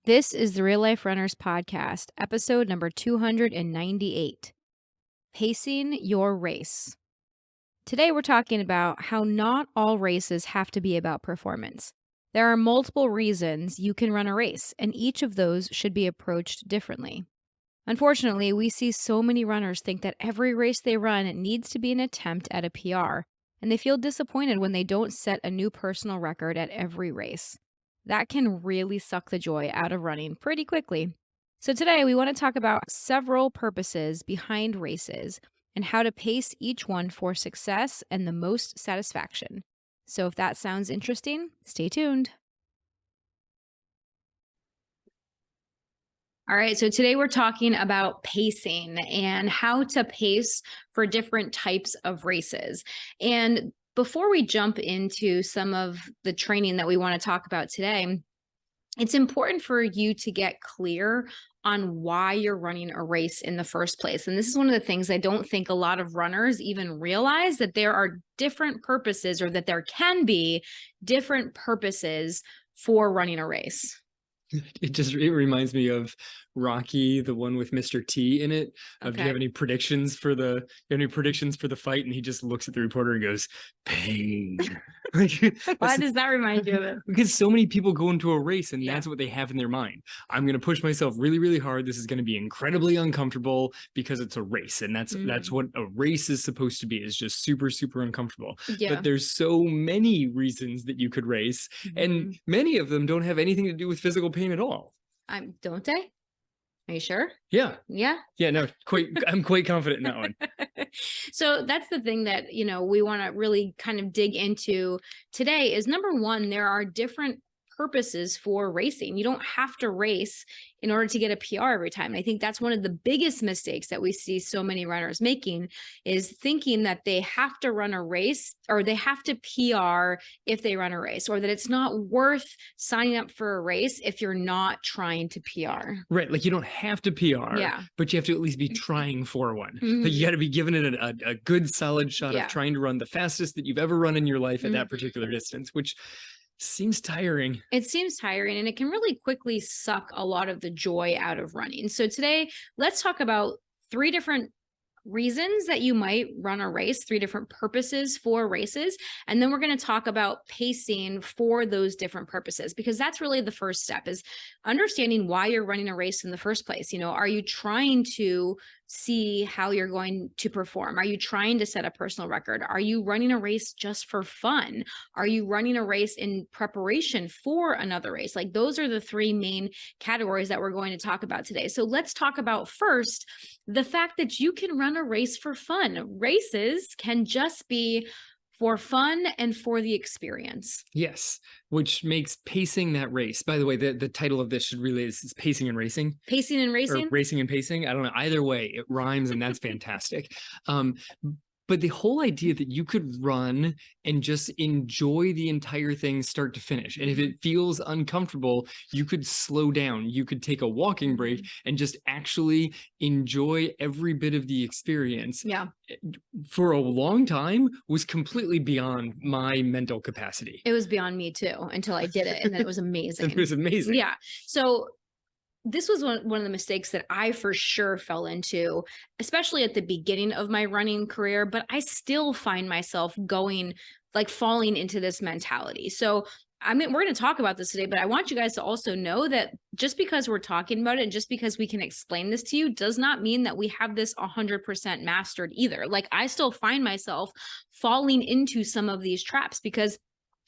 This is the Real Life Runners Podcast, episode number 298, Pacing Your Race. Today we're talking about how not all races have to be about performance. There are multiple reasons you can run a race, and each of those should be approached differently. Unfortunately, we see so many runners think that every race they run needs to be an attempt at a PR, and they feel disappointed when they don't set a new personal record at every race. That can really suck the joy out of running pretty quickly. So, today we want to talk about several purposes behind races and how to pace each one for success and the most satisfaction. So, if that sounds interesting, stay tuned. All right, so today we're talking about pacing and how to pace for different types of races. And before we jump into some of the training that we want to talk about today, it's important for you to get clear on why you're running a race in the first place. And this is one of the things I don't think a lot of runners even realize, that there are different purposes, or that there can be different purposes for running a race. It reminds me of Rocky, the one with Mr. T in it. Do you Okay. have any predictions for the fight? And he just looks at the reporter and goes, "Pain." Like, Why that's- does that remind you of it? because so many people go into a race and Yeah. that's what they have in their mind. I'm going to push myself really, really hard. This is going to be incredibly uncomfortable because it's a race, and that's what a race is supposed to be. Is just super, super uncomfortable. Yeah. But there's so many reasons that you could race, and many of them don't have anything to do with physical pain at all. Don't they? Are you sure? Yeah. Yeah. Yeah, no, I'm quite confident in that one. So that's the thing that, we want to really kind of dig into today is, number one, there are different purposes for racing. You don't have to race in order to get a PR every time. And I think that's one of the biggest mistakes that we see so many runners making, is thinking that they have to run a race, or they have to PR if they run a race, or that it's not worth signing up for a race if you're not trying to PR. Right, like you don't have to PR, Yeah. but you have to at least be trying for one. Mhm. Like you got to be given it a good solid shot Yeah. of trying to run the fastest that you've ever run in your life at that Mhm. particular distance, which seems tiring. It seems tiring, and it can really quickly suck a lot of the joy out of running. So today, let's talk about three different reasons that you might run a race, three different purposes for races. And then we're going to talk about pacing for those different purposes, because that's really the first step, is understanding why you're running a race in the first place. Are you trying to see how you're going to perform? Are you trying to set a personal record? Are you running a race just for fun? Are you running a race in preparation for another race? Like, those are the three main categories that we're going to talk about today. So let's talk about first the fact that you can run a race for fun. Races can just be for fun and for the experience. Yes, which makes pacing that race. By the way, the title of this should really is pacing and racing. Pacing and Or racing? racing and pacing. I don't know. Either way, it rhymes, and that's fantastic. But the whole idea that you could run and just enjoy the entire thing start to finish. And if it feels uncomfortable, you could slow down. You could take a walking break and just actually enjoy every bit of the experience. Yeah. For a long time was completely beyond my mental capacity. It was beyond me too, until I did it. And then it was amazing. It was amazing. Yeah. So this was one of the mistakes that I for sure fell into, especially at the beginning of my running career, but I still find myself falling into this mentality. So we're going to talk about this today, but I want you guys to also know that just because we're talking about it and just because we can explain this to you does not mean that we have this 100% mastered either. Like, I still find myself falling into some of these traps because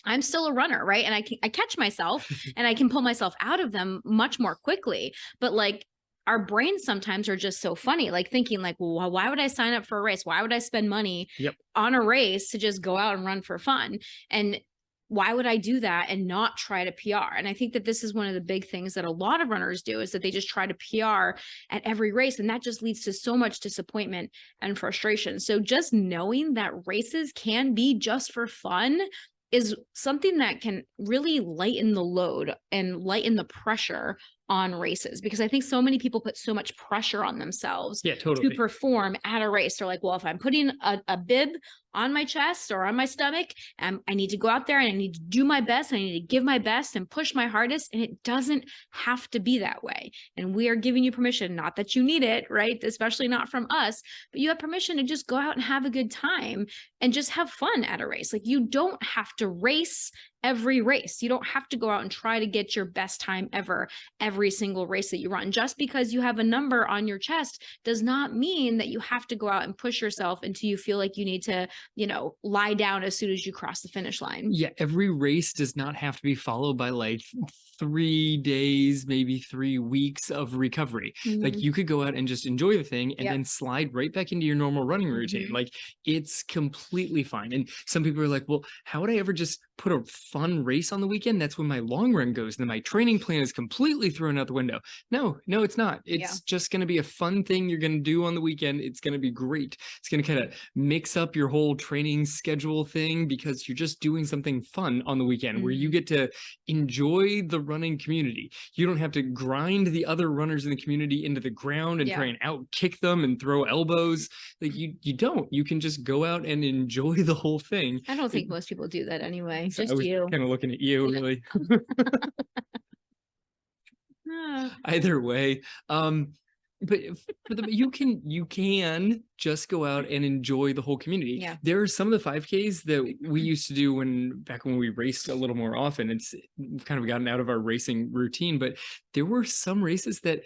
I'm still a runner, right? And I catch myself and I can pull myself out of them much more quickly. But like, our brains sometimes are just so funny, like thinking like, well, why would I sign up for a race? Why would I spend money on a race to just go out and run for fun? And why would I do that and not try to PR? And I think that this is one of the big things that a lot of runners do, is that they just try to PR at every race. And that just leads to so much disappointment and frustration. So just knowing that races can be just for fun is something that can really lighten the load and lighten the pressure on races, because I think so many people put so much pressure on themselves Yeah, to totally. perform at a race. They're like, well, if I'm putting a bib on my chest or on my stomach, I need to go out there and I need to do my best. I need to give my best and push my hardest. And it doesn't have to be that way. And we are giving you permission, not that you need it, right? Especially not from us, but you have permission to just go out and have a good time and just have fun at a race. Like, you don't have to race every race. You don't have to go out and try to get your best time ever every single race that you run. Just because you have a number on your chest does not mean that you have to go out and push yourself until you feel like you need to, lie down as soon as you cross the finish line. Yeah, every race does not have to be followed by like 3 days, maybe 3 weeks of recovery. Like, Mhm. you could go out and just enjoy the thing and Yep. then slide right back into your normal running routine. Mhm. Like, it's completely fine. And some people are like, well, how would I ever just put a fun race on the weekend? That's when my long run goes. And then my training plan is completely thrown out the window. No, it's not. Yeah. It's just going to be a fun thing you're going to do on the weekend. It's going to be great. It's going to kind of mix up your whole training schedule thing, because you're just doing something fun on the weekend where you Mhm. get to enjoy the running community. You don't have to grind the other runners in the community into the ground and Yeah. try and out kick them and throw elbows. Like, you don't. You can just go out and enjoy the whole thing. I don't think most people do that anyway. So I Just was you. kind of looking at you, Yeah. really. Ah. Either way. But you can just go out and enjoy the whole community. Yeah. There are some of the 5Ks that we used to do back when we raced a little more often. We've kind of gotten out of our racing routine, but there were some races that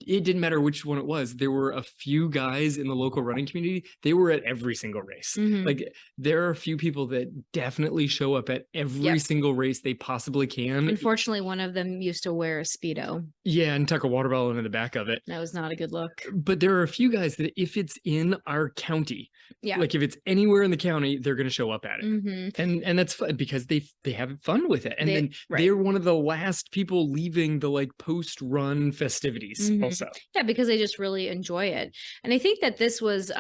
it didn't matter which one it was. There were a few guys in the local running community. They were at every single race. Mhm. Like, there are a few people that definitely show up at every Yep. single race they possibly can. Unfortunately, one of them used to wear a Speedo. Yeah, and tuck a water bottle into the back of it. That was not a good look. But there are a few guys that if it's in our county, Yeah. like if it's anywhere in the county, they're going to show up at it. Mhm. And that's fun because they have fun with it. And then Right. they're one of the last people leaving the like post-run festivities Mhm. also. Yeah, because they just really enjoy it. And I think that this was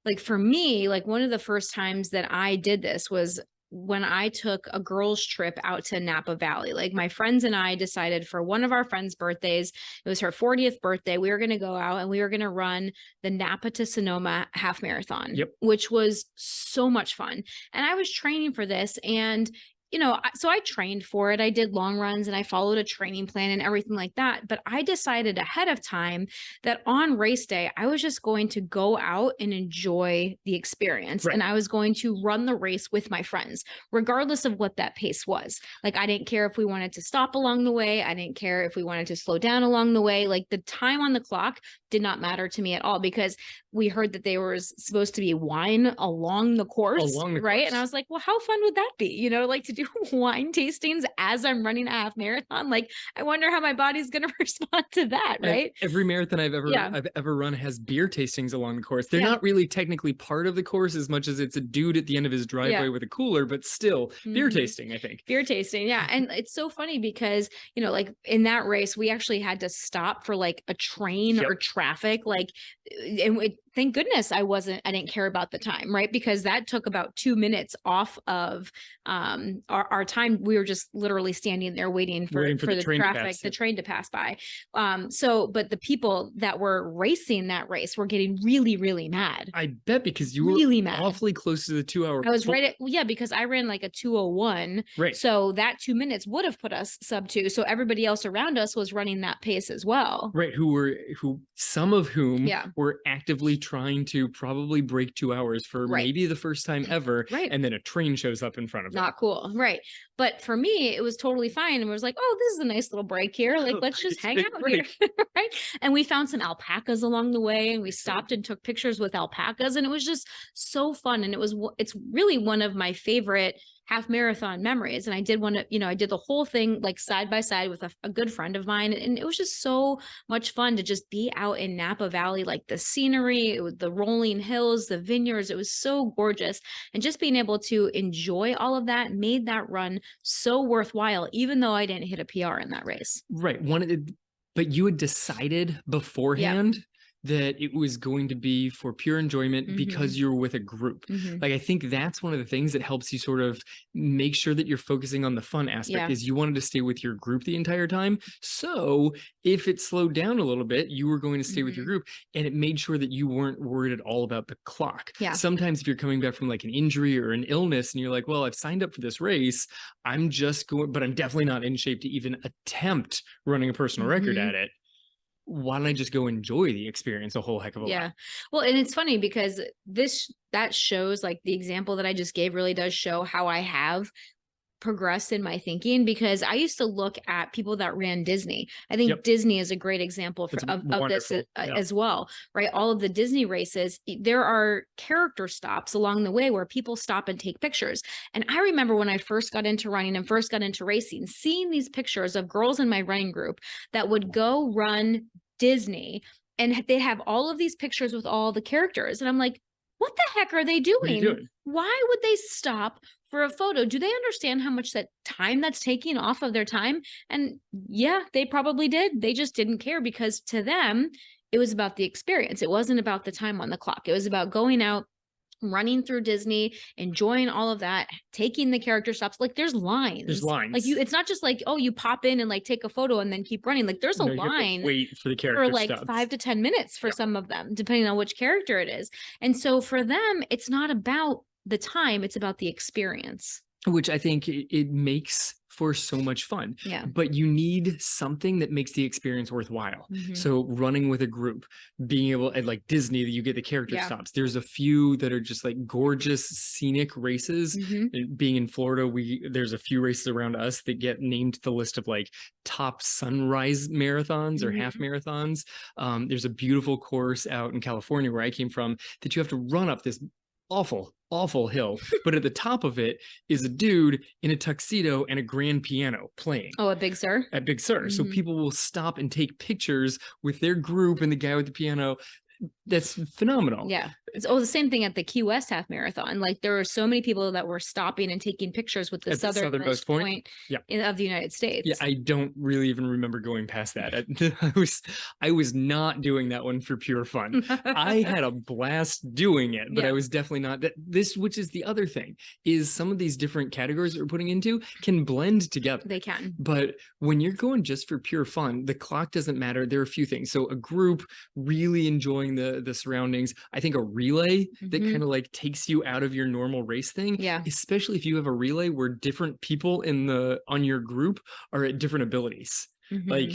like, for me, like, one of the first times that I did this was when I took a girls trip out to Napa Valley. Like, my friends and I decided for one of our friends' birthdays, it was her 40th birthday, we were going to go out and we were going to run the Napa to Sonoma half marathon. Yep. Which was so much fun. And I was training for this, and so I trained for it. I did long runs and I followed a training plan and everything like that. But I decided ahead of time that on race day, I was just going to go out and enjoy the experience. Right. And I was going to run the race with my friends, regardless of what that pace was. Like, I didn't care if we wanted to stop along the way. I didn't care if we wanted to slow down along the way. Like, the time on the clock did not matter to me at all, because we heard that there was supposed to be wine along the course. Right. And I was like, well, how fun would that be? Like, to do wine tastings as I'm running a half marathon. Like, I wonder how my body's going to respond to that. Right. Every marathon I've Yeah. ever run has beer tastings along the course. They're Yeah. not really technically part of the course as much as it's a dude at the end of his driveway with a cooler, but still beer Mhm. tasting, I think. Beer tasting. Yeah. And it's so funny because, like, in that race, we actually had to stop for like a train Yep. or traffic. Like, thank goodness I didn't care about the time, right? Because that took about 2 minutes off of our time. We were just literally standing there waiting for the train to traffic, pass, the yep. train to pass by. But the people that were racing that race were getting really, really mad. I bet, because you were Really mad. awfully close to the 2 hour. I was right at, yeah, because I ran like a 2:01. Right. So that 2 minutes would have put us sub 2. So everybody else around us was running that pace as well. Right. Some of whom Yeah. were actively trying to probably break 2 hours for Right. maybe the first time ever. Right. And then a train shows up in front of them. Not cool. Right. But for me, it was totally fine. And we was like, oh, this is a nice little break here. Like, let's just hang Take out a here. break. Right. And we found some alpacas along the way, and we stopped and took pictures with alpacas. And it was just so fun. And it's really one of my favorite half marathon memories. And I did I did the whole thing like side by side with a good friend of mine. And it was just so much fun to just be out in Napa Valley, like the scenery, the rolling hills, the vineyards. It was so gorgeous. And just being able to enjoy all of that made that run so worthwhile, even though I didn't hit a PR in that race. Right. But you had decided beforehand that it was going to be for pure enjoyment because you're with a group. Like, I think that's one of the things that helps you sort of make sure that you're focusing on the fun aspect, Yeah. is you wanted to stay with your group the entire time. So if it slowed down a little bit, you were going to stay with your group, and it made sure that you weren't worried at all about the clock. Yeah. Sometimes if you're coming back from like an injury or an illness and you're like, well, I've signed up for this race, I'm just going, but I'm definitely not in shape to even attempt running a personal record at it. Why don't I just go enjoy the experience a whole heck of a Yeah. lot? Well, and it's funny because that shows, like, the example that I just gave really does show how I have progressed in my thinking, because I used to look at people that ran Disney. I think Yep. Disney is a great example It's of this wonderful. Yeah. as well, right? All of the Disney races, there are character stops along the way where people stop and take pictures. And I remember when I first got into running and first got into racing, seeing these pictures of girls in my running group that would go run Disney, and they have all of these pictures with all the characters. And I'm like, what the heck are they What are you doing? doing? Why would they stop for a photo? Do they understand how much that time that's taking off of their time? And yeah, they probably did. They just didn't care, because to them, it was about the experience. It wasn't about the time on the clock. It was about going out, running through Disney, enjoying all of that, taking the character stops. Like, there's lines. There's lines. Like, it's not just like, oh, you pop in and like take a photo and then keep running. Like, there's a No, you have to line wait for the for character like stops. 5 to 10 minutes for some of them, depending on which character it is. And so for them, it's not about the time, it's about the experience. Which I think it makes for so much fun. Yeah. But you need something that makes the experience worthwhile. So running with a group, being able, at like Disney, you get the character stops. There's a few that are just like gorgeous scenic races. Being in Florida, there's a few races around us that get named to the list of like top sunrise marathons or half marathons. There's a beautiful course out in California where I came from that you have to run up this awful hill, but at the top of it is a dude in a tuxedo and a grand piano playing. Oh, at Big Sur? At Big Sur. So people will stop and take pictures with their group and the guy with the piano. That's phenomenal. Yeah. The same thing at the Key West Half Marathon. Like, there were so many people that were stopping and taking pictures with the southernmost point of the United States. Yeah, I don't really even remember going past that. I was not doing that one for pure fun. I had a blast doing it, but I was definitely not which is the other thing, is some of these different categories that we're putting into can blend together. They can. But when you're going just for pure fun, the clock doesn't matter. There are a few things. So a group really enjoying the surroundings. I think a relay that kind of like takes you out of your normal race thing. Yeah. Especially if you have a relay where different people on your group are at different abilities. Like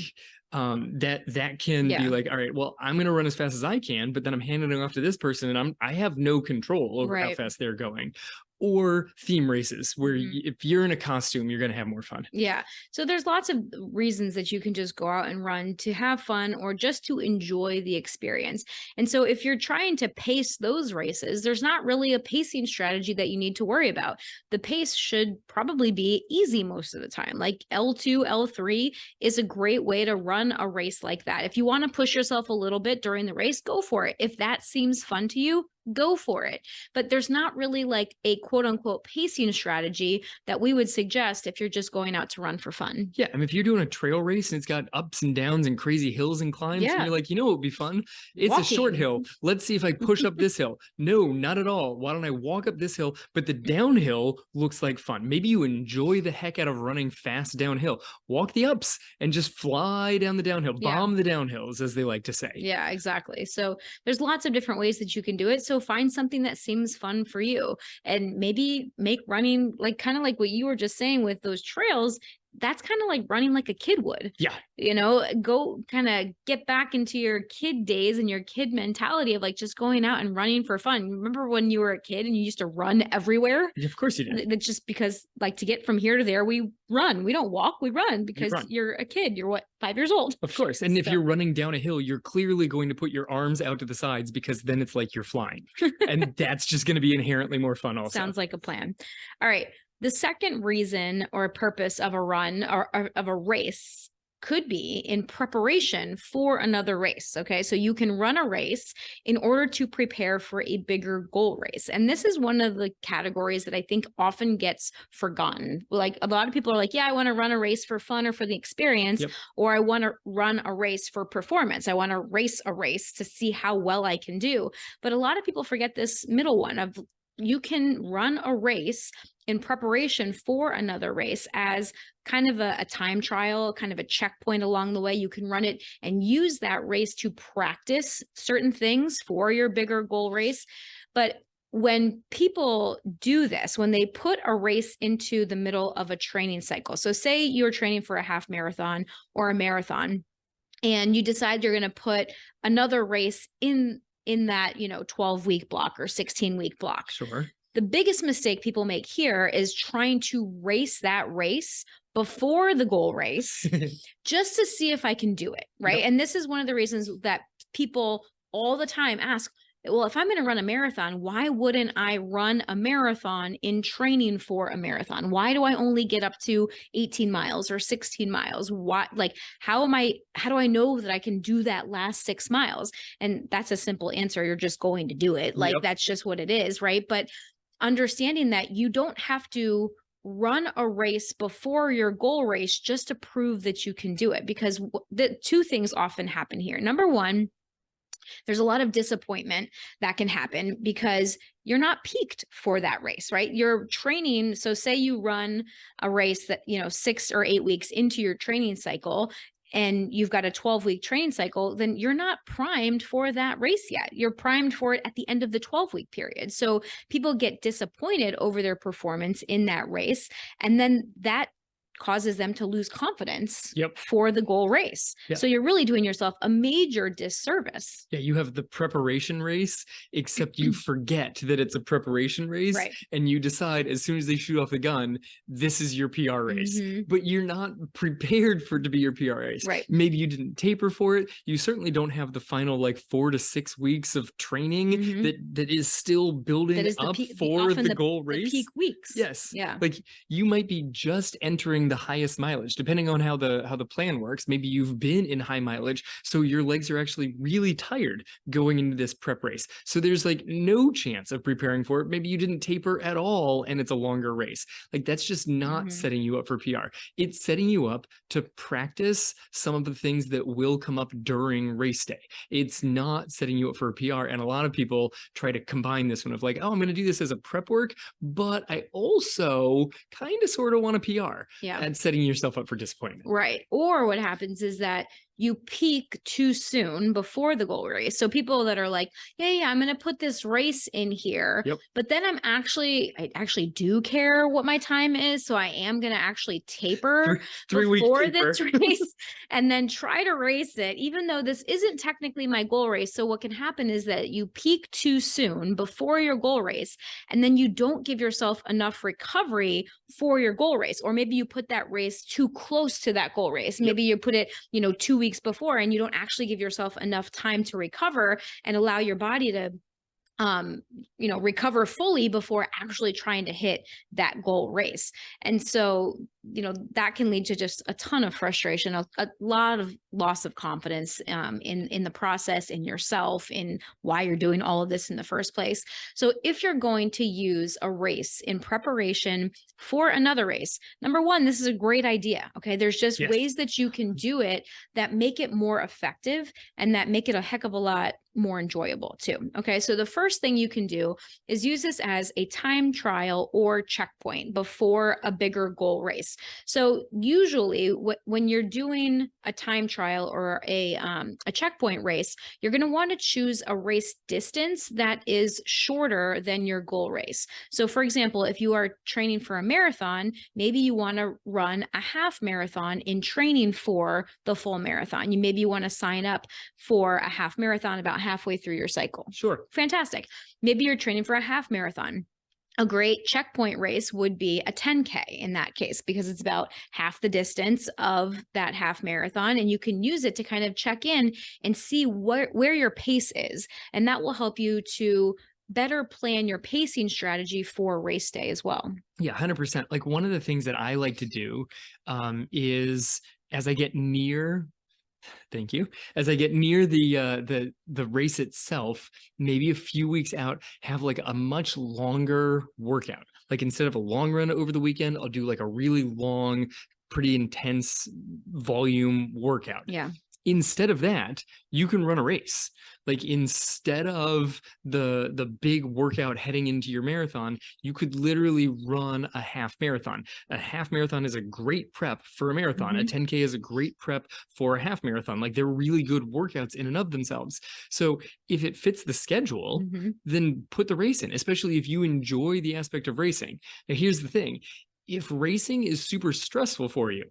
that can be like, all right, well, I'm going to run as fast as I can, but then I'm handing it off to this person and I have no control over how fast they're going. Or theme races where if you're in a costume, you're going to have more fun. Yeah. So there's lots of reasons that you can just go out and run to have fun or just to enjoy the experience. And so if you're trying to pace those races, there's not really a pacing strategy that you need to worry about. The pace should probably be easy most of the time. Like L2, L3 is a great way to run a race like that. If you want to push yourself a little bit during the race, go for it. If that seems fun to you, go for it. But there's not really like a quote unquote pacing strategy that we would suggest if you're just going out to run for fun. Yeah. I mean, if you're doing a trail race and it's got ups and downs and crazy hills and climbs, and you're like, you know what would be fun? It's a short hill. Let's see if I push up this hill. No, not at all. Why don't I walk up this hill? But the downhill looks like fun. Maybe you enjoy the heck out of running fast downhill. Walk the ups and just fly down the downhill. Bomb the downhills, as they like to say. Yeah, exactly. So there's lots of different ways that you can do it. So find something that seems fun for you, and maybe make running like kind of like what you were just saying with those trails. That's kind of like running like a kid would. Yeah. You know, go kind of get back into your kid days and your kid mentality of like just going out and running for fun. Remember when you were a kid and you used to run everywhere? Of course you did. It's just because like to get from here to there, we run. We don't walk, we run because you're a kid. You're 5 years old. Of course. And if you're running down a hill, you're clearly going to put your arms out to the sides because then it's like you're flying. And that's just going to be inherently more fun also. Sounds like a plan. All right. The second reason or purpose of a run or of a race could be in preparation for another race. Okay. So you can run a race in order to prepare for a bigger goal race. And this is one of the categories that I think often gets forgotten. Like a lot of people are like, yeah, I want to run a race for fun or for the experience, Yep. or I want to run a race for performance. I want to race a race to see how well I can do. But a lot of people forget this middle one of you can run a race in preparation for another race as kind of a time trial, kind of a checkpoint along the way. You can run it and use that race to practice certain things for your bigger goal race. But when people do this, when they put a race into the middle of a training cycle, so say you're training for a half marathon or a marathon, and you decide you're going to put another race in that 12-week block or 16-week block. Sure. The biggest mistake people make here is trying to race that race before the goal race just to see if I can do it, right? Yep. And this is one of the reasons that people all the time ask, well, if I'm going to run a marathon, why wouldn't I run a marathon in training for a marathon? Why do I only get up to 18 miles or 16 miles? Why, like, how do I know that I can do that last 6 miles? And that's a simple answer. You're just going to do it. Like, Yep. that's just what it is, right? But understanding that you don't have to run a race before your goal race just to prove that you can do it, because the two things often happen here. Number one, there's a lot of disappointment that can happen because you're not peaked for that race, right? You're training. So say you run a race that, 6 or 8 weeks into your training cycle, and you've got a 12-week training cycle, then you're not primed for that race yet. You're primed for it at the end of the 12-week period. So people get disappointed over their performance in that race. And then that causes them to lose confidence Yep. for the goal race. Yeah. So you're really doing yourself a major disservice. Yeah, you have the preparation race, except you forget that it's a preparation race, Right. and you decide as soon as they shoot off the gun, this is your PR race. Mhm. But you're not prepared for it to be your PR race. Right. Maybe you didn't taper for it. You certainly don't have the final 4 to 6 weeks of training Mhm. that is still building That is up the for often the goal the race. peak weeks. Yes. Yeah. Like you might be just entering the highest mileage, depending on how the plan works. Maybe you've been in high mileage, so your legs are actually really tired going into this prep race. So there's no chance of preparing for it. Maybe you didn't taper at all and it's a longer race. That's just not Mhm. setting you up for PR. It's setting you up to practice some of the things that will come up during race day. It's not setting you up for a PR. And a lot of people try to combine this one of oh, I'm going to do this as a prep work, but I also kind of sort of want a PR. Yeah. And setting yourself up for disappointment. Right. Or what happens is that you peak too soon before the goal race. So people that are like, yeah, I'm going to put this race in here, Yep. but then I actually do care what my time is. So I am going to actually taper 3 week before taper. this race and then try to race it, even though this isn't technically my goal race. So what can happen is that you peak too soon before your goal race, and then you don't give yourself enough recovery for your goal race. Or maybe you put that race too close to that goal race. Maybe you put it, 2 weeks before, and you don't actually give yourself enough time to recover and allow your body to recover fully before actually trying to hit that goal race. And so, that can lead to just a ton of frustration, a lot of loss of confidence in the process, in yourself, in why you're doing all of this in the first place. So if you're going to use a race in preparation for another race, number one, this is a great idea. Okay. There's just Yes. ways that you can do it that make it more effective and that make it a heck of a lot more enjoyable too. Okay. So the first thing you can do is use this as a time trial or checkpoint before a bigger goal race. So usually when you're doing a time trial or a checkpoint race, you're going to want to choose a race distance that is shorter than your goal race. So for example, if you are training for a marathon, maybe you want to run a half marathon in training for the full marathon. Maybe you want to sign up for a half marathon about halfway through your cycle. Sure. Fantastic. Maybe you're training for a half marathon. A great checkpoint race would be a 10K in that case, because it's about half the distance of that half marathon. And you can use it to kind of check in and see where your pace is. And that will help you to better plan your pacing strategy for race day as well. Yeah, 100%. One of the things that I like to do is as I get near, thank you. As I get near the race itself, maybe a few weeks out, have like a much longer workout. Like instead of a long run over the weekend, I'll do like a really long, pretty intense volume workout. Yeah. Instead of that, you can run a race. Like instead of the big workout heading into your marathon, you could literally run a half marathon. A half marathon is a great prep for a marathon. A 10K is a great prep for a half marathon. Like they're really good workouts in and of themselves. So if it fits the schedule, then put the race in, especially if you enjoy the aspect of racing. Now, here's the thing. If racing is super stressful for you,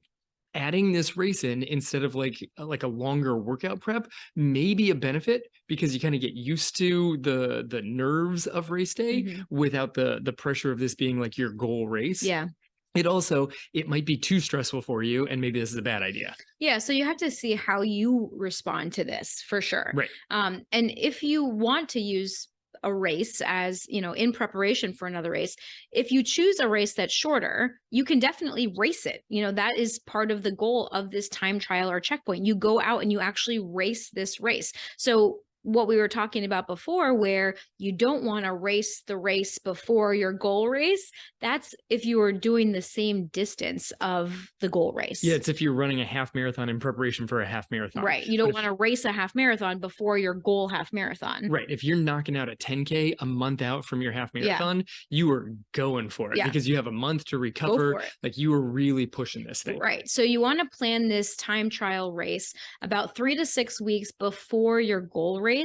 adding this race in instead of like a longer workout prep may be a benefit, because you kind of get used to the nerves of race day without the pressure of this being like your goal race. Yeah. It might be too stressful for you, and maybe this is a bad idea. Yeah, so you have to see how you respond to this for sure. Right. And if you want to use a race as, in preparation for another race, if you choose a race that's shorter, you can definitely race it. That is part of the goal of this time trial or checkpoint. You go out and you actually race this race. So what we were talking about before, where you don't want to race the race before your goal race, that's if you are doing the same distance of the goal race. Yeah, it's if you're running a half marathon in preparation for a half marathon. Right. You don't want to race a half marathon before your goal half marathon. Right. If you're knocking out a 10K a month out from your half marathon, you are going for it because you have a month to recover. Like you are really pushing this thing. Right. So you want to plan this time trial race about 3 to 6 weeks before your goal race,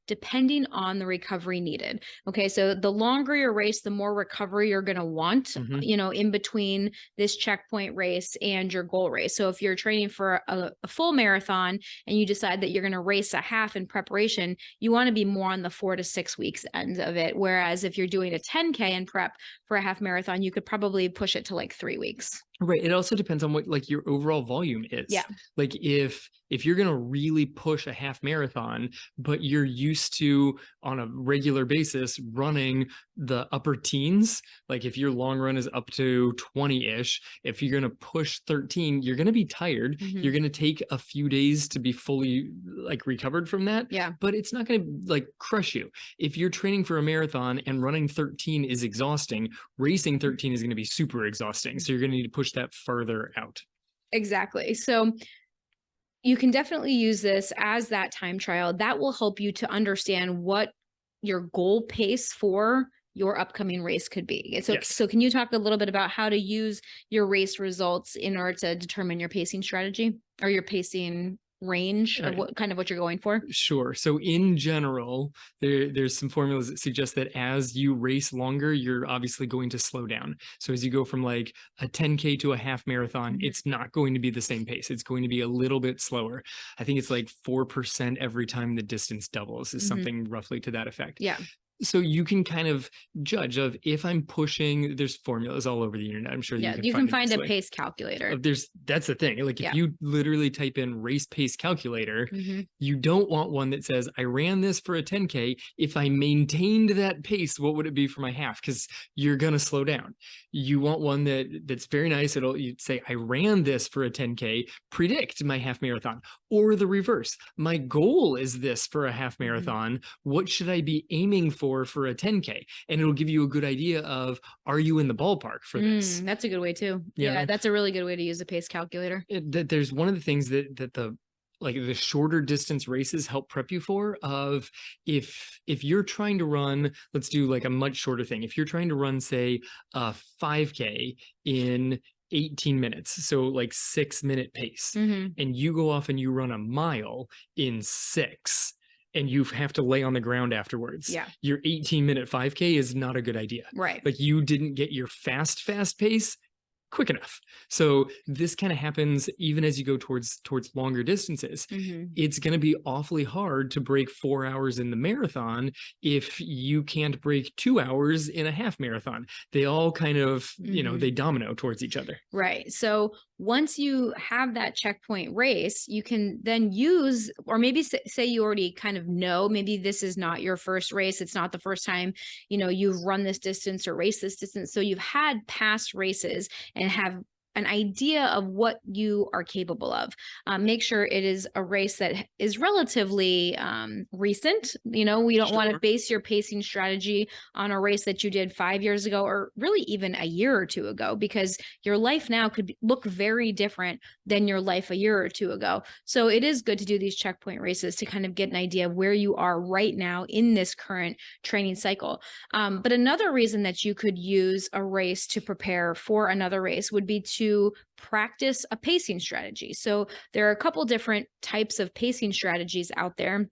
depending on the recovery needed. Okay. So the longer your race, the more recovery you're going to want, in between this checkpoint race and your goal race. So if you're training for a full marathon and you decide that you're going to race a half in preparation, you want to be more on the 4 to 6 weeks end of it. Whereas if you're doing a 10K in prep for a half marathon, you could probably push it to like 3 weeks. Right. It also depends on what like your overall volume is. Yeah. Like if you're going to really push a half marathon, but you're used to on a regular basis running the upper teens, like if your long run is up to 20-ish, if you're going to push 13, you're going to be tired. You're going to take a few days to be fully like recovered from that. Yeah. But it's not going to like crush you. If you're training for a marathon and running 13 is exhausting, racing 13 is going to be super exhausting. So you're going to need to push that further out. Exactly. So you can definitely use this as that time trial. That will help you to understand what your goal pace for your upcoming race could be. So can you talk a little bit about how to use your race results in order to determine your pacing strategy or your pacing range of what you're going for? Sure. So in general, there's some formulas that suggest that as you race longer, you're obviously going to slow down. So as you go from like a 10K to a half marathon, it's not going to be the same pace. It's going to be a little bit slower. I think it's like 4% every time the distance doubles is something roughly to that effect. Yeah. So you can kind of judge of if I'm pushing, there's formulas all over the internet. I'm sure you can find a pace calculator. That's the thing. Like if you literally type in race pace calculator, you don't want one that says, I ran this for a 10K. If I maintained that pace, what would it be for my half? Because you're going to slow down. You want one that's very nice. You'd say, I ran this for a 10K, predict my half marathon, or the reverse. My goal is this for a half marathon. What should I be aiming for a 10K? And it'll give you a good idea of, are you in the ballpark for this? That's a good way too. Yeah, that's a really good way to use a pace calculator. There's one of the things that the shorter distance races help prep you for, of if you're trying to run, let's do like a much shorter thing. If you're trying to run, say, a 5K in 18 minutes, so like 6-minute pace, and you go off and you run a mile in 6, and you have to lay on the ground afterwards. Your 18-minute 5K is not a good idea. Right. Like you didn't get your fast pace quick enough. So this kind of happens even as you go towards longer distances. It's going to be awfully hard to break 4 hours in the marathon if you can't break 2 hours in a half marathon. They all kind of, they domino towards each other. Right. So once you have that checkpoint race, you can then use, or maybe say you already kind of know, maybe this is not your first race. It's not the first time, you've run this distance or raced this distance. So you've had past races and have an idea of what you are capable of. Make sure it is a race that is relatively recent. We don't want to Sure. base your pacing strategy on a race that you did 5 years ago, or really even a year or two ago, because your life now could look very different than your life a year or two ago. So it is good to do these checkpoint races to kind of get an idea of where you are right now in this current training cycle. But another reason that you could use a race to prepare for another race would be to practice a pacing strategy. So there are a couple different types of pacing strategies out there.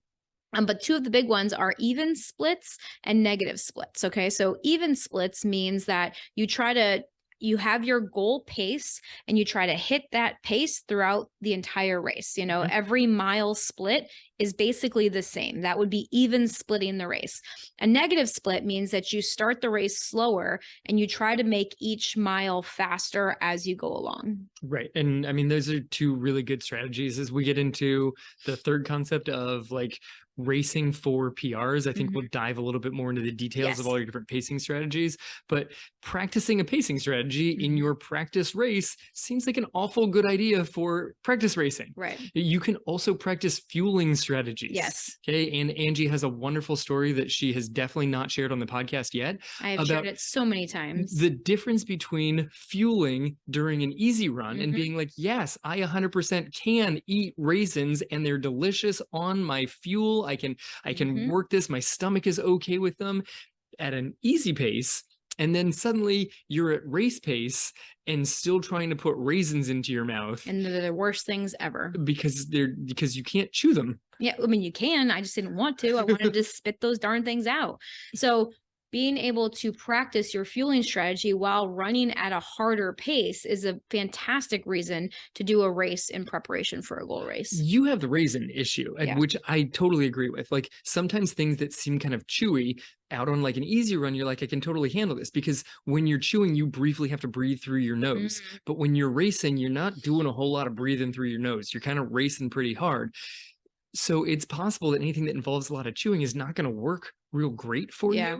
But two of the big ones are even splits and negative splits. Okay. So even splits means that you have your goal pace and you try to hit that pace throughout the entire race. Mhm. Every mile split is basically the same. That would be even splitting the race. A negative split means that you start the race slower and you try to make each mile faster as you go along. Right. And I mean, those are two really good strategies. As we get into the third concept of like racing for PRs, I think we'll dive a little bit more into the details of Yes. all your different pacing strategies. But practicing a pacing strategy in Mhm. your practice race seems like an awful good idea for practice racing. Right. You can also practice fueling strategies. Yes. Okay. And Angie has a wonderful story that she has definitely not shared on the podcast yet I have about shared it so many times. the difference between fueling during an easy run and Mhm. being like, yes, I 100% can eat raisins and they're delicious on my fuel. I can Mhm. work this. My stomach is okay with them at an easy pace. And then suddenly you're at race pace and still trying to put raisins into your mouth And they're the worst things ever. because you can't chew them. Yeah, I mean, you can. I just didn't want to. I wanted to spit those darn things out. So, being able to practice your fueling strategy while running at a harder pace is a fantastic reason to do a race in preparation for a goal race. You have the raisin issue, and Yeah. which I totally agree with. Like sometimes things that seem kind of chewy out on like an easy run, you're like, I can totally handle this because when you're chewing, you briefly have to breathe through your nose. Mhm. But when you're racing, you're not doing a whole lot of breathing through your nose. You're kind of racing pretty hard. So it's possible that anything that involves a lot of chewing is not going to work real great for Yeah.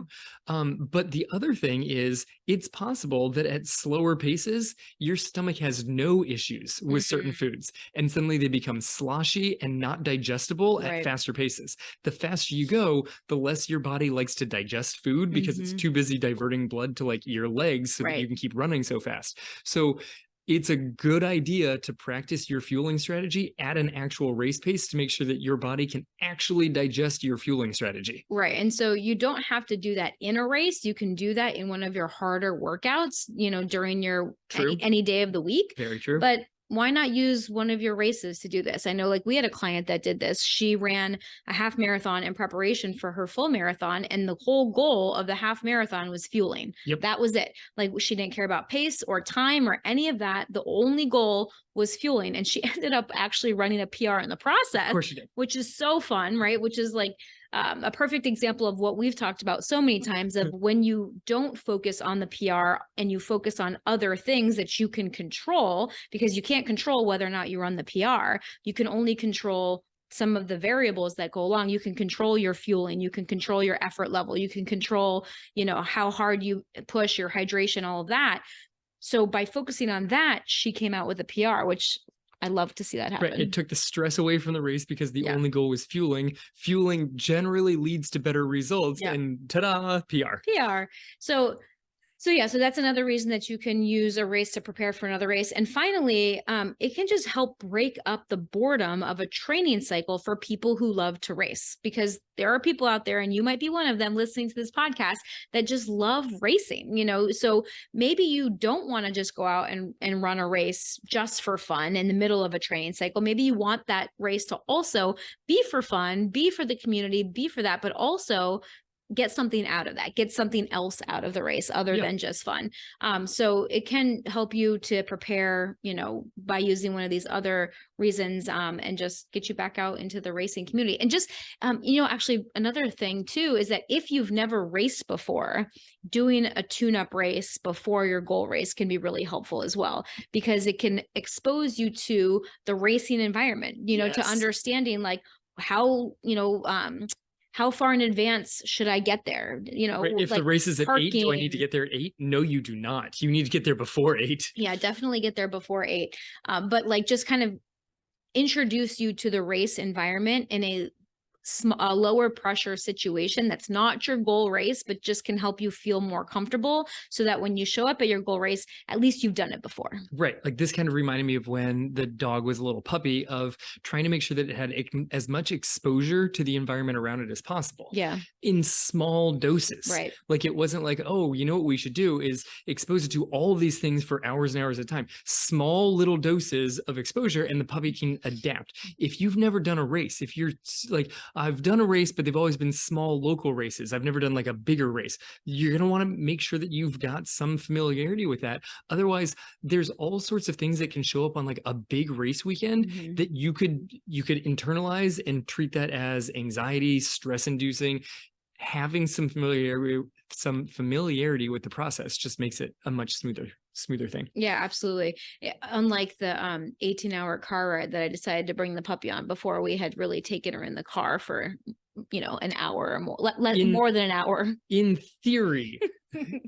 you. But the other thing is, it's possible that at slower paces, your stomach has no issues with certain Mhm. foods, and suddenly they become sloshy and not digestible at Right. faster paces. The faster you go, the less your body likes to digest food because it's Mhm. too busy diverting blood to like your legs so that you Right. can keep running so fast. So it's a good idea to practice your fueling strategy at an actual race pace to make sure that your body can actually digest your fueling strategy. Right. And so you don't have to do that in a race. You can do that in one of your harder workouts, during your True. any day of the week. Very true. But why not use one of your races to do this? I know like we had a client that did this. She ran a half marathon in preparation for her full marathon, and the whole goal of the half marathon was fueling. Yep. That was it. Like she didn't care about pace or time or any of that. The only goal was fueling, and she ended up actually running a PR in the Of process, course you did. which is so fun, right? Which is like a perfect example of what we've talked about so many times of when you don't focus on the PR and you focus on other things that you can control, because you can't control whether or not you run the PR. You can only control some of the variables that go along. You can control your fueling, you can control your effort level, you can control, how hard you push, your hydration, all of that. So by focusing on that, she came out with a PR, which I love to see that happen. Right. It took the stress away from the race because the Yeah. only goal was fueling. Fueling generally leads to better results. Yeah. And ta-da, PR. PR. So that's another reason that you can use a race to prepare for another race. And finally, it can just help break up the boredom of a training cycle for people who love to race, because there are people out there, and you might be one of them listening to this podcast, that just love racing, so maybe you don't want to just go out and run a race just for fun in the middle of a training cycle. Maybe you want that race to also be for fun, be for the community, be for that, but also get something out of that, get something else out of the race other Yeah. than just fun. So it can help you to prepare, by using one of these other reasons, and just get you back out into the racing community. And just, actually another thing too, is that if you've never raced before, doing a tune-up race before your goal race can be really helpful as well, because it can expose you to the racing environment, to Yes. understanding like how, how far in advance should I get there? Right. If the Like race is at 8, do I need to parking. get there at 8? No, you do not. You need to get there before 8. Yeah, definitely get there before 8. But like just kind of introduce you to the race environment in a lower pressure situation that's not your goal race, but just can help you feel more comfortable so that when you show up at your goal race, at least you've done it before. Right. Like this kind of reminded me of when the dog was a little puppy, of trying to make sure that it had as much exposure to the environment around it as possible. Yeah. In small doses. Right. Like it wasn't like, oh, you know what we should do is expose it to all of these things for hours and hours at a time. Small little doses of exposure, and the puppy can adapt. If you've never done a race, if you're like, I've done a race, but they've always been small local races, I've never done like a bigger race, you're going to want to make sure that you've got some familiarity with that. Otherwise, there's all sorts of things that can show up on like a big race weekend that you could internalize and treat that as anxiety, stress inducing. Having some familiarity with the process just makes it a much smoother thing. Yeah, absolutely. Unlike the 18-hour car ride that I decided to bring the puppy on before we had really taken her in the car for an hour or more, more than an hour. In theory,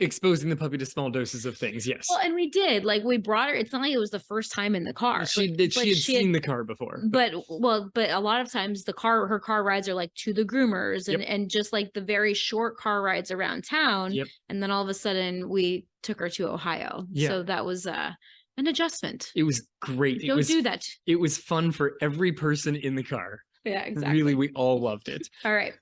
exposing the puppy to small doses of things, yes. Well, and we did. Like we brought her. It's not like it was the first time in the car. She had seen the car before. But a lot of times her car rides are like to the groomers and just like the very short car rides around town. Yep. And then all of a sudden we took her to Ohio. Yeah. So that was an adjustment. It was great. Don't do that. It was fun for every person in the car. Yeah, exactly. Really, we all loved it. All right.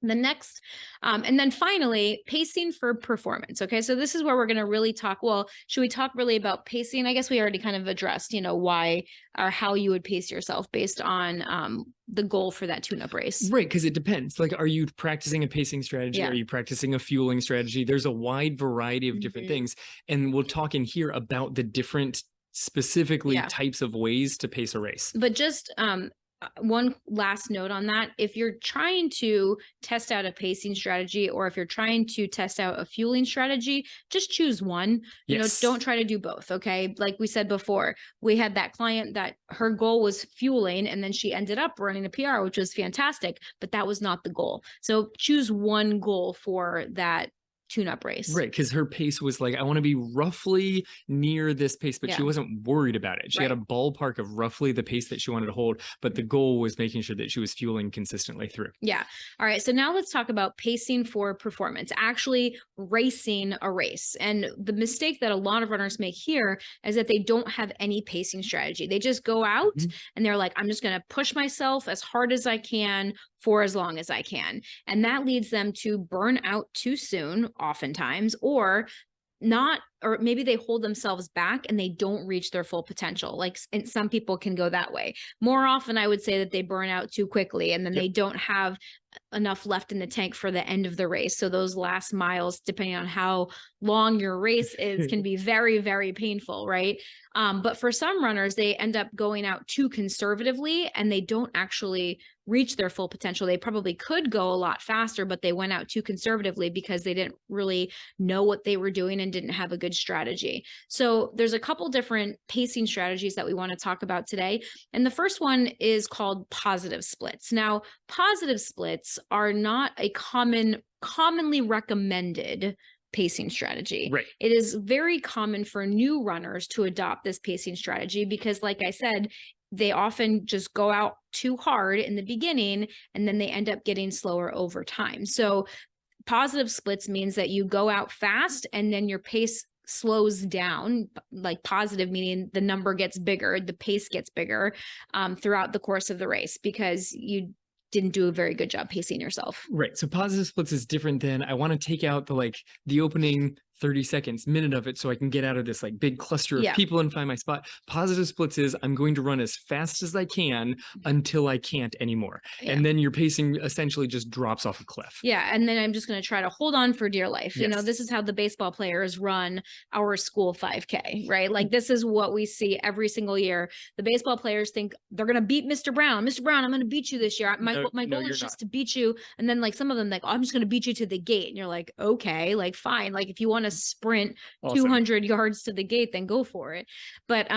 The next, and then finally, pacing for performance. Okay, so this is where we're going to really talk. Well, should we talk really about pacing? I guess we already kind of addressed, why or how you would pace yourself based on the goal for that tune-up race. Right, because it depends. Like, are you practicing a pacing strategy? Yeah. Are you practicing a fueling strategy? There's a wide variety of different things, and we'll talk in here about the different specifically types of ways to pace a race. But just one last note on that. If you're trying to test out a pacing strategy, or if you're trying to test out a fueling strategy, just choose one. Don't try to do both. Okay. Like we said before, we had that client that her goal was fueling, and then she ended up running a PR, which was fantastic, but that was not the goal. So choose one goal for that tune-up race. Right, because her pace was like, I want to be roughly near this pace, but she wasn't worried about it. She had a ballpark of roughly the pace that she wanted to hold, but the goal was making sure that she was fueling consistently through. Yeah. All right. So now let's talk about pacing for performance, actually racing a race. And the mistake that a lot of runners make here is that they don't have any pacing strategy. They just go out and they're like, I'm just going to push myself as hard as I can for as long as I can. And that leads them to burn out too soon, oftentimes, or maybe they hold themselves back and they don't reach their full potential. Like, and some people can go that way. More often, I would say that they burn out too quickly, and then they don't have enough left in the tank for the end of the race. So those last miles, depending on how long your race is, can be very, very painful, right? But for some runners, they end up going out too conservatively and they don't actually reach their full potential. They probably could go a lot faster, but they went out too conservatively because they didn't really know what they were doing and didn't have a good strategy. So there's a couple different pacing strategies that we want to talk about today. And the first one is called positive splits. Now, positive splits are not a commonly recommended pacing strategy. Right. It is very common for new runners to adopt this pacing strategy because, like I said, they often just go out too hard in the beginning and then they end up getting slower over time. So positive splits means that you go out fast and then your pace slows down, like positive meaning the number gets bigger, the pace gets bigger throughout the course of the race because you didn't do a very good job pacing yourself. Right. So positive splits is different than I want to take out the opening 30 seconds, minute of it, so I can get out of this like big cluster of people and find my spot. Positive splits is I'm going to run as fast as I can until I can't anymore. Yeah. And then your pacing essentially just drops off a cliff. Yeah. And then I'm just going to try to hold on for dear life. Yes. You know, this is how the baseball players run our school 5K, right? Like this is what we see every single year. The baseball players think they're going to beat Mr. Brown. Mr. Brown, I'm going to beat you this year. My goal is just to beat you. And then like some of them like, oh, I'm just going to beat you to the gate. And you're like, okay, like fine. Like if you want to to sprint Awesome. 200 yards to the gate, then go for it. But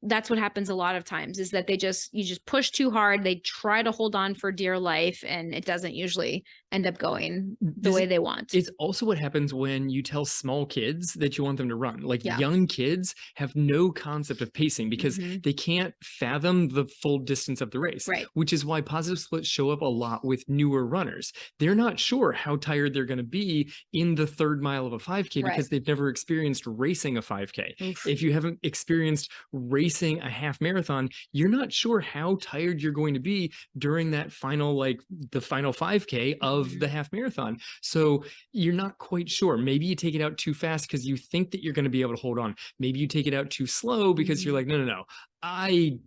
that's what happens a lot of times, is that you just push too hard. They try to hold on for dear life, and it doesn't usually end up going the way they want. It's also what happens when you tell small kids that you want them to run. Like Yeah. young kids have no concept of pacing because they can't fathom the full distance of the race, Right. which is why positive splits show up a lot with newer runners. They're not sure how tired they're going to be in the third mile of a 5K Right. because they've never experienced racing a 5K. Oof. If you haven't experienced racing a half marathon, you're not sure how tired you're going to be during that final, like the final 5K of the half marathon. So you're not quite sure. Maybe you take it out too fast because you think that you're going to be able to hold on. Maybe you take it out too slow because you're like, no. I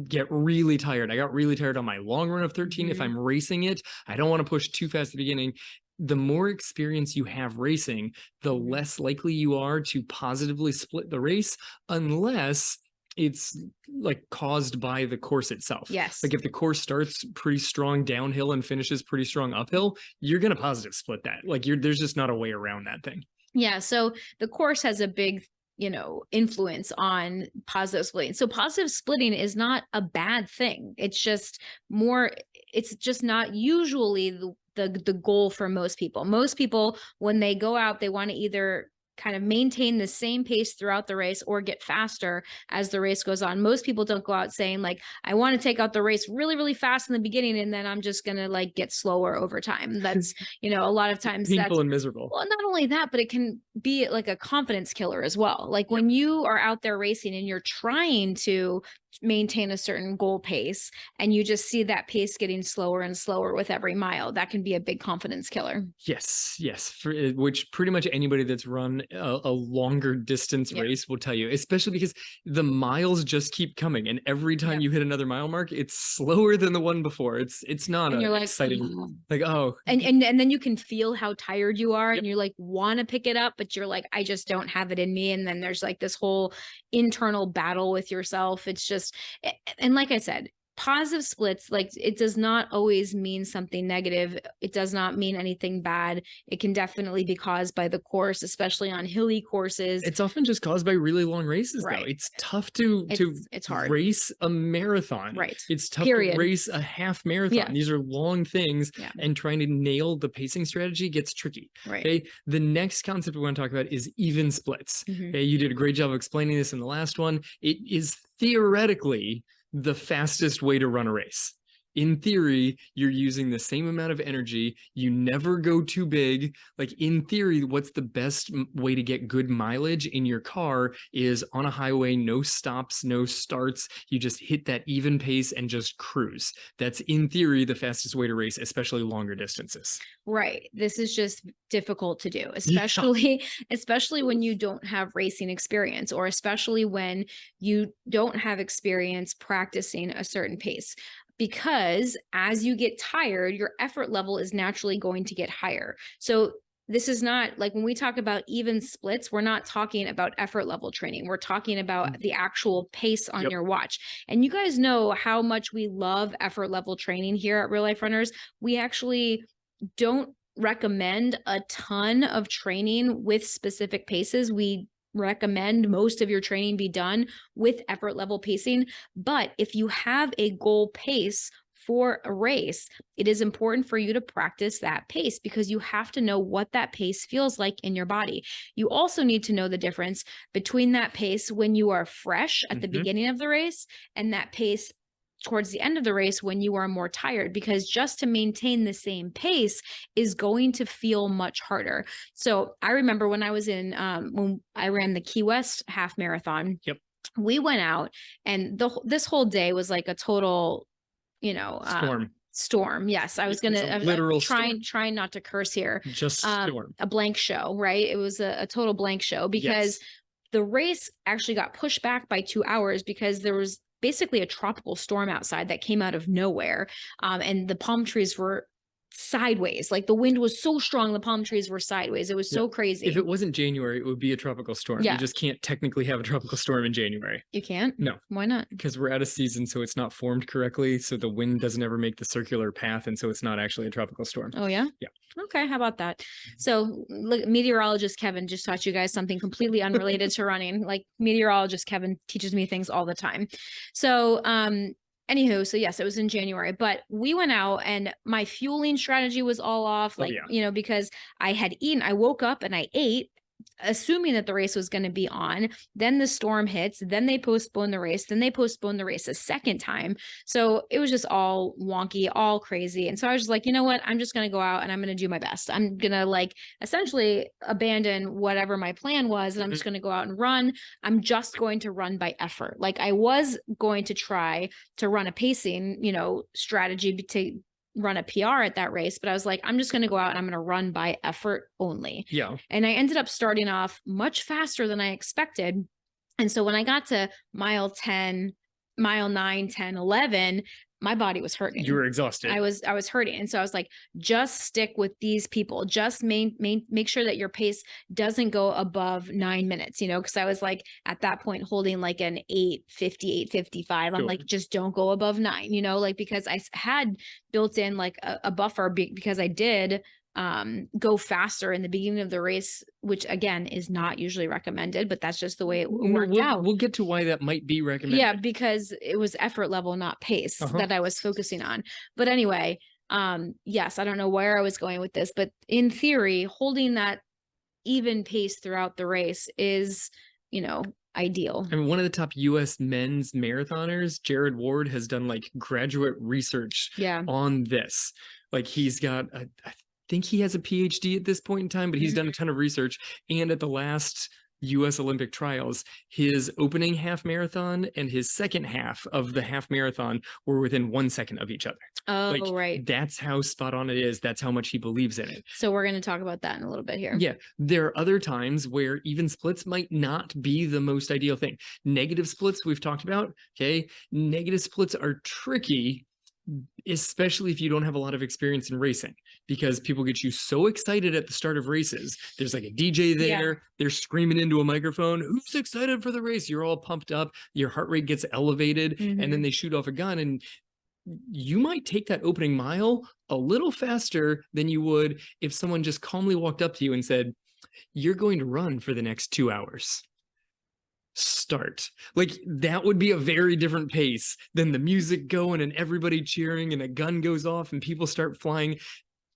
get really tired. I got really tired on my long run of 13. If I'm racing it, I don't want to push too fast at the beginning. The more experience you have racing, the less likely you are to positively split the race, unless it's like caused by the course itself. Yes. Like if the course starts pretty strong downhill and finishes pretty strong uphill, you're going to positive split that. Like there's just not a way around that thing. Yeah. So the course has a big, influence on positive splitting. So positive splitting is not a bad thing. It's just not usually the goal for most people. Most people, when they go out, they want to either kind of maintain the same pace throughout the race or get faster as the race goes on. Most people don't go out saying like, I want to take out the race really, really fast in the beginning, and then I'm just going to like get slower over time. That's, a lot of times painful that's and miserable. Well, not only that, but it can be like a confidence killer as well. Like when you are out there racing and you're trying to maintain a certain goal pace and you just see that pace getting slower and slower with every mile, that can be a big confidence killer. Yes. Which pretty much anybody that's run a longer distance race will tell you, especially because the miles just keep coming. And every time you hit another mile mark, it's slower than the one before. It's not and you're like, exciting, like, oh. And then you can feel how tired you are and you like want to pick it up, but you're like, I just don't have it in me. And then there's like this whole internal battle with yourself. It's just, and like I said, positive splits, like it does not always mean something negative. It does not mean anything bad. It can definitely be caused by the course, especially on hilly courses. It's often just caused by really long races, though. It's tough to it's hard. Race a marathon. Right. It's tough to race a half marathon. These are long things, and trying to nail the pacing strategy gets tricky. Right. Okay. The next concept we want to talk about is even splits. Okay. You did a great job of explaining this in the last one. It is theoretically the fastest way to run a race. In theory, you're using the same amount of energy. You never go too big. Like in theory, what's the best way to get good mileage in your car is on a highway, no stops, no starts. You just hit that even pace and just cruise. That's in theory the fastest way to race, especially longer distances. Right. This is just difficult to do, especially when you don't have racing experience, or especially when you don't have experience practicing a certain pace. Because as you get tired, your effort level is naturally going to get higher. So this is not like when we talk about even splits, we're not talking about effort level training. We're talking about the actual pace on your watch. And you guys know how much we love effort level training here at Real Life Runners. We actually don't recommend a ton of training with specific paces. We recommend most of your training be done with effort level pacing. But if you have a goal pace for a race, it is important for you to practice that pace because you have to know what that pace feels like in your body. You also need to know the difference between that pace when you are fresh at the beginning of the race and that pace towards the end of the race when you are more tired, because just to maintain the same pace is going to feel much harder. So I remember when I was when I ran the Key West half marathon, we went out and this whole day was like a total, storm. Yes. I was trying not to curse here. Just storm. A blank show, right? It was a total blank show because the race actually got pushed back by 2 hours because there was basically a tropical storm outside that came out of nowhere. And the palm trees were sideways. Like the wind was so strong, the palm trees were sideways. It was so crazy. If it wasn't January, it would be a tropical storm. You just can't technically have a tropical storm in January. You can't? No. Why not? Because we're out of season, so it's not formed correctly. So the wind doesn't ever make the circular path. And so it's not actually a tropical storm. Oh, yeah? Yeah. Okay, how about that? So, look, meteorologist Kevin just taught you guys something completely unrelated to running. Like meteorologist Kevin teaches me things all the time. So, anywho, so yes, it was in January, but we went out and my fueling strategy was all off, Oh like, yeah. because I had eaten, I woke up and I ate assuming that the race was going to be on. Then the storm hits, then they postpone the race, then they postpone the race a second time. So it was just all wonky, all crazy. And so I was just like, you know what? I'm just going to go out and I'm going to do my best. I'm going to like essentially abandon whatever my plan was. And I'm Mhm. just going to go out and run. I'm just going to run by effort. Like I was going to try to run a pacing, strategy to run a PR at that race, but I was like, I'm just going to go out and I'm going to run by effort only. Yeah. And I ended up starting off much faster than I expected. And so when I got to mile 10, mile 9, 10, 11, my body was You hurting. were exhausted. I was hurting. And so I was like, just stick with these people. Just make sure that your pace doesn't go above 9 minutes, because I was like at that point holding like an 8:50, 8:55. I'm Sure. like, just don't go above 9, like because I had built in like a buffer because I did go faster in the beginning of the race, which again is not usually recommended, but that's just the way it No, worked out. we'll get to why that might be Yeah, recommended. because it was effort level, not pace Uh-huh. that I was focusing on. But anyway, yes, I don't know where I was going with this, but in theory, holding that even pace throughout the race is, ideal. I mean, one of the top US men's marathoners, Jared Ward, has done like graduate research Yeah. on this. Like he's got I think he has a PhD at this point in time, but he's done a ton of research. And at the last US Olympic trials, his opening half marathon and his second half of the half marathon were within 1 second of each other. Like Oh, right. that's how spot on it is. That's how much he believes in it. So we're going to talk about that in a little bit here. Yeah, there are other times where even splits might not be the most ideal thing. Negative splits we've talked about, okay? Negative splits are tricky, especially if you don't have a lot of experience in racing, because people get you so excited at the start of races. There's like a DJ there, they're screaming into a microphone, who's excited for the race? You're all pumped up, your heart rate gets elevated, and then they shoot off a gun, and you might take that opening mile a little faster than you would if someone just calmly walked up to you and said, you're going to run for the next 2 hours. Start. Like that would be a very different pace than the music going and everybody cheering and a gun goes off and people start flying.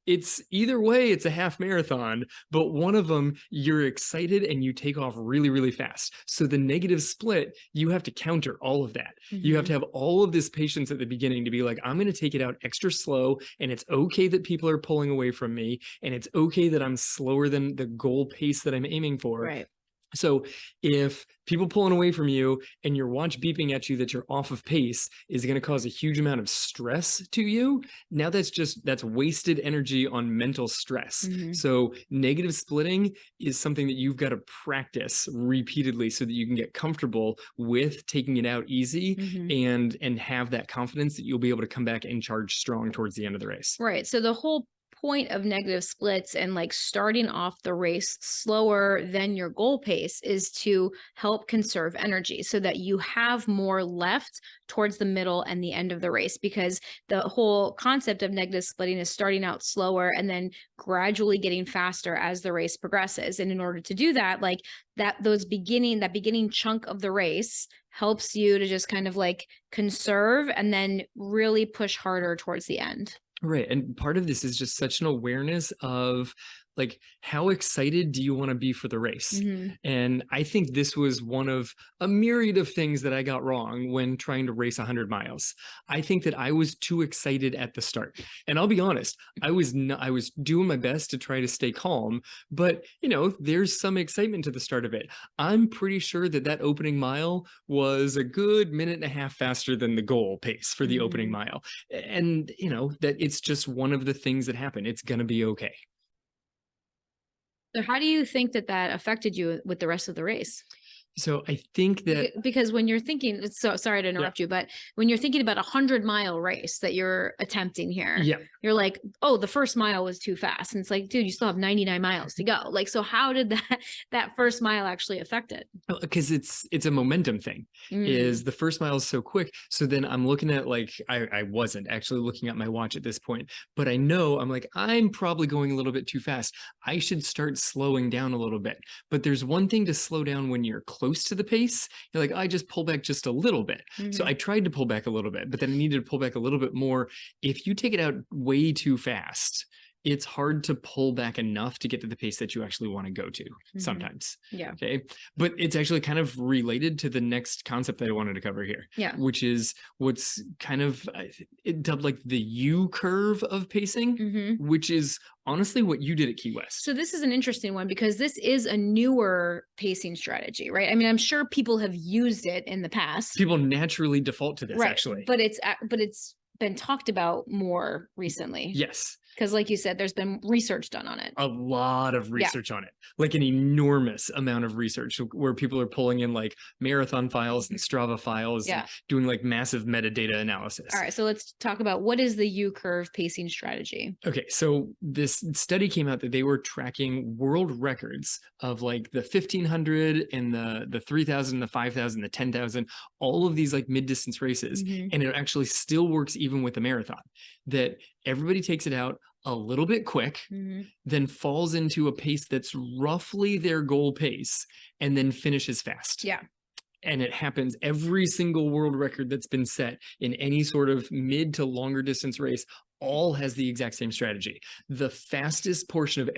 It's either way, it's a half marathon, but one of them you're excited and you take off really, really fast. So the negative split, you have to counter all of that. You have to have all of this patience at the beginning to be like, I'm going to take it out extra slow, and it's okay that people are pulling away from me, and it's okay that I'm slower than the goal pace that I'm aiming for. Right. So if people pulling away from you and your watch beeping at you that you're off of pace is going to cause a huge amount of stress to you, now that's wasted energy on mental stress. So negative splitting is something that you've got to practice repeatedly so that you can get comfortable with taking it out easy and have that confidence that you'll be able to come back and charge strong towards the end of the race. Right. So the whole point of negative splits and like starting off the race slower than your goal pace is to help conserve energy so that you have more left towards the middle and the end of the race, because the whole concept of negative splitting is starting out slower and then gradually getting faster as the race progresses. And in order to do that, like that beginning chunk of the race helps you to just kind of like conserve and then really push harder towards the end. Right. And part of this is just such an awareness of like, how excited do you want to be for the race? And I think this was one of a myriad of things that I got wrong when trying to race 100 miles. I think that I was too excited at the start. And I'll be honest, I was doing my best to try to stay calm, but there's some excitement to the start of it. I'm pretty sure that opening mile was a good minute and a half faster than the goal pace for the opening mile. And that it's just one of the things that happen. It's going to be okay. So how do you think that affected you with the rest of the race? So I think that, Because when you're thinking, so sorry to yeah, interrupt you, but when you're thinking about 100-mile race that you're attempting here, yeah, you're like, oh, the first mile was too fast. And it's like, dude, you still have 99 miles to go. Like, so how did that first mile actually affect it? because it's a momentum thing. Mm, Is the first mile is so quick, so then I'm looking at, like, I wasn't actually looking at my watch at this point, but I know I'm like, I'm probably going a little bit too fast. I should start slowing down a little bit. But there's one thing to slow down when you're close to the pace. You're like, I just pull back just a little bit. So mhm. I tried to pull back a little bit, but then I needed to pull back a little bit more. If you take it out way too fast, it's hard to pull back enough to get to the pace that you actually want to go to Mhm. sometimes. Yeah. Okay. But it's actually kind of related to the next concept that I wanted to cover here, Yeah. which is what's kind of dubbed like the U curve of pacing, Mhm. which is honestly what you did at Key West. So this is an interesting one because this is a newer pacing strategy, right? I mean, I'm sure people have used it in the past, People naturally default to this, right? actually. But it's been talked about more recently Yes. because, like you said, there's been research done on it. A lot of Yeah. research on it, like an enormous amount of research where people are pulling in like marathon files and Strava files and Yeah. doing like massive metadata analysis. All right. So let's talk about what is the U curve pacing strategy. Okay, so this study came out that they were tracking world records of like the 1500 and the 3000, the 5000, the 10,000, all of these like mid-distance races, Mhm. and it actually still works even with a marathon. That everybody takes it out a little bit quick, Mhm. then falls into a pace that's roughly their goal pace, and then finishes fast. Yeah. And it happens every single world record that's been set in any sort of mid to longer distance race all has the exact same strategy. The fastest portion of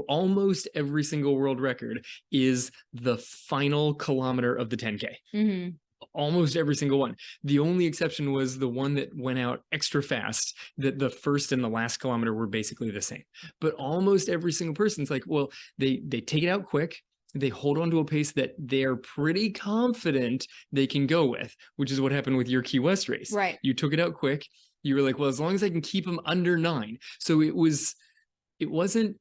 almost every single world record is the final kilometer of the 10K. Mhm. Almost every single one. The only exception was the one that went out extra fast, that the first and the last kilometer were basically the same. But almost every single person's like, well, they take it out quick. They hold on to a pace that they're pretty confident they can go with, which is what happened with your Key West race. Right. You took it out quick. You were like, well, as long as I can keep them under 9. So it wasn't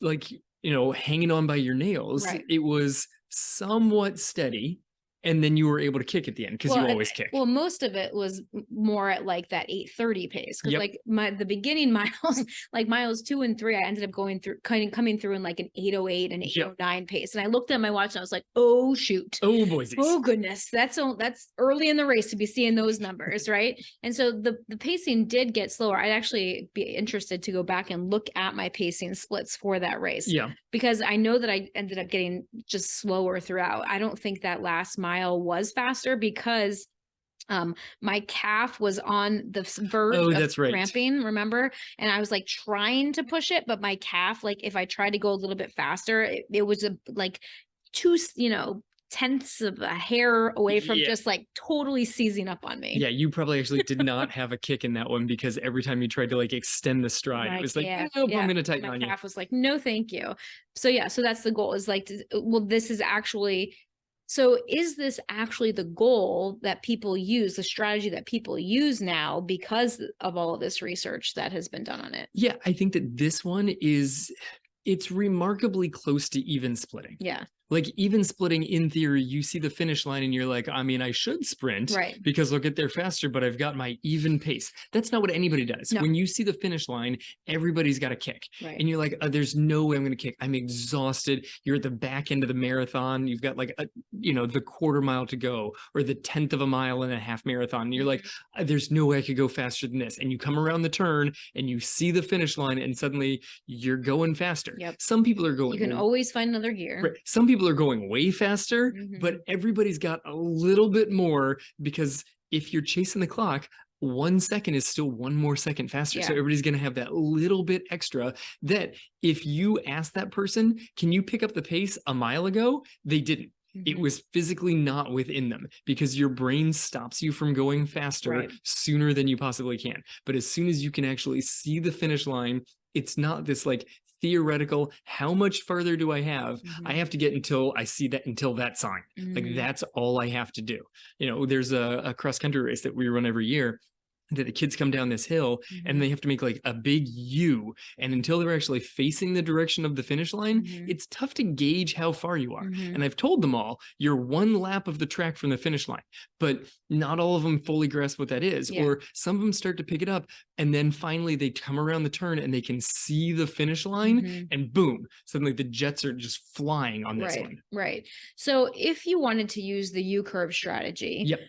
like, hanging on by your nails. Right. It was somewhat steady. And then you were able to kick at the end because you always kick. Well, most of it was more at like that 8:30 pace because Yep. like the beginning miles, like miles 2 and 3, I ended up coming through in like an 8:08 and 8:09 pace, and I looked at my watch and I was like, oh shoot, Oh boys. oh goodness, that's early in the race to be seeing those numbers, right? And so the pacing did get slower. I'd actually be interested to go back and look at my pacing splits for that race. Yeah. Because I know that I ended up getting just slower throughout. I don't think that last mile was faster because my calf was on the verge of cramping, remember? And I was like trying to push it, but my calf, like if I tried to go a little bit faster, it was like 2, tenths of a hair away from just like totally seizing up on me. Yeah, you probably actually did not have a kick in that one because every time you tried to like extend the stride, it was like, nope, I'm going to tighten on you. My calf was like, no, thank you. So yeah, so that's the goal is like, this is actually, so is this actually the goal that people use, the strategy that people use now because of all of this research that has been done on it? Yeah, I think that this one it's remarkably close to even splitting. Yeah. Like even splitting in theory, you see the finish line and you're like, I mean, I should sprint because I'll get there faster, but I've got my even pace. That's not what anybody does. No. When you see the finish line, everybody's got a kick. Right. And you're like, there's no way I'm going to kick. I'm exhausted. You're at the back end of the marathon. You've got like, the quarter mile to go or the 10th of a mile in a half marathon. And you're like, there's no way I could go faster than this. And you come around the turn and you see the finish line and suddenly you're going faster. Yep. Some people are going. You can always find another gear. Right. Some people are going way faster, but everybody's got a little bit more because if you're chasing the clock, 1 second is still 1 more second faster. So everybody's going to have that little bit extra that if you ask that person, can you pick up the pace a mile ago? They didn't. It was physically not within them because your brain stops you from going faster sooner than you possibly can. But as soon as you can actually see the finish line, it's not this like theoretical, how much further do I have? I have to get until that sign. Like that's all I have to do. There's a cross country race that we run every year. that the kids come down this hill and they have to make like a big U. And until they're actually facing the direction of the finish line, it's tough to gauge how far you are. And I've told them all, you're one lap of the track from the finish line, but not all of them fully grasp what that is. Or some of them start to pick it up. And then finally they come around the turn and they can see the finish line and boom, suddenly the jets are just flying on this one. Right. So if you wanted to use the U-curve strategy, Yep.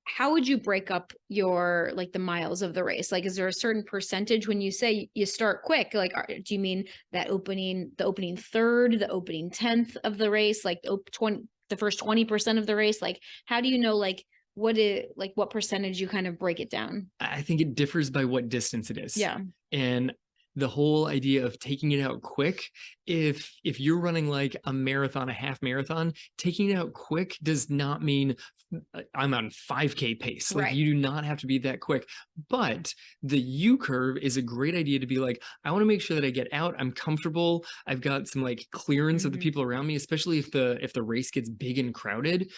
how would you break up your, like, the miles of the race? Like, is there a certain percentage when you say you start quick? Like, do you mean that the opening third, the opening 10th of the race, like the first 20% of the race? Like, how do you know, like, what percentage you kind of break it down? I think it differs by what distance it is. Yeah. And the whole idea of taking it out quick, if you're running like a marathon, a half marathon, taking it out quick does not mean I'm on 5K pace. Like you do not have to be that quick. But the U curve is a great idea to be like, I want to make sure that I get out, I'm comfortable, I've got some like clearance of the people around me, especially if the race gets big and crowded,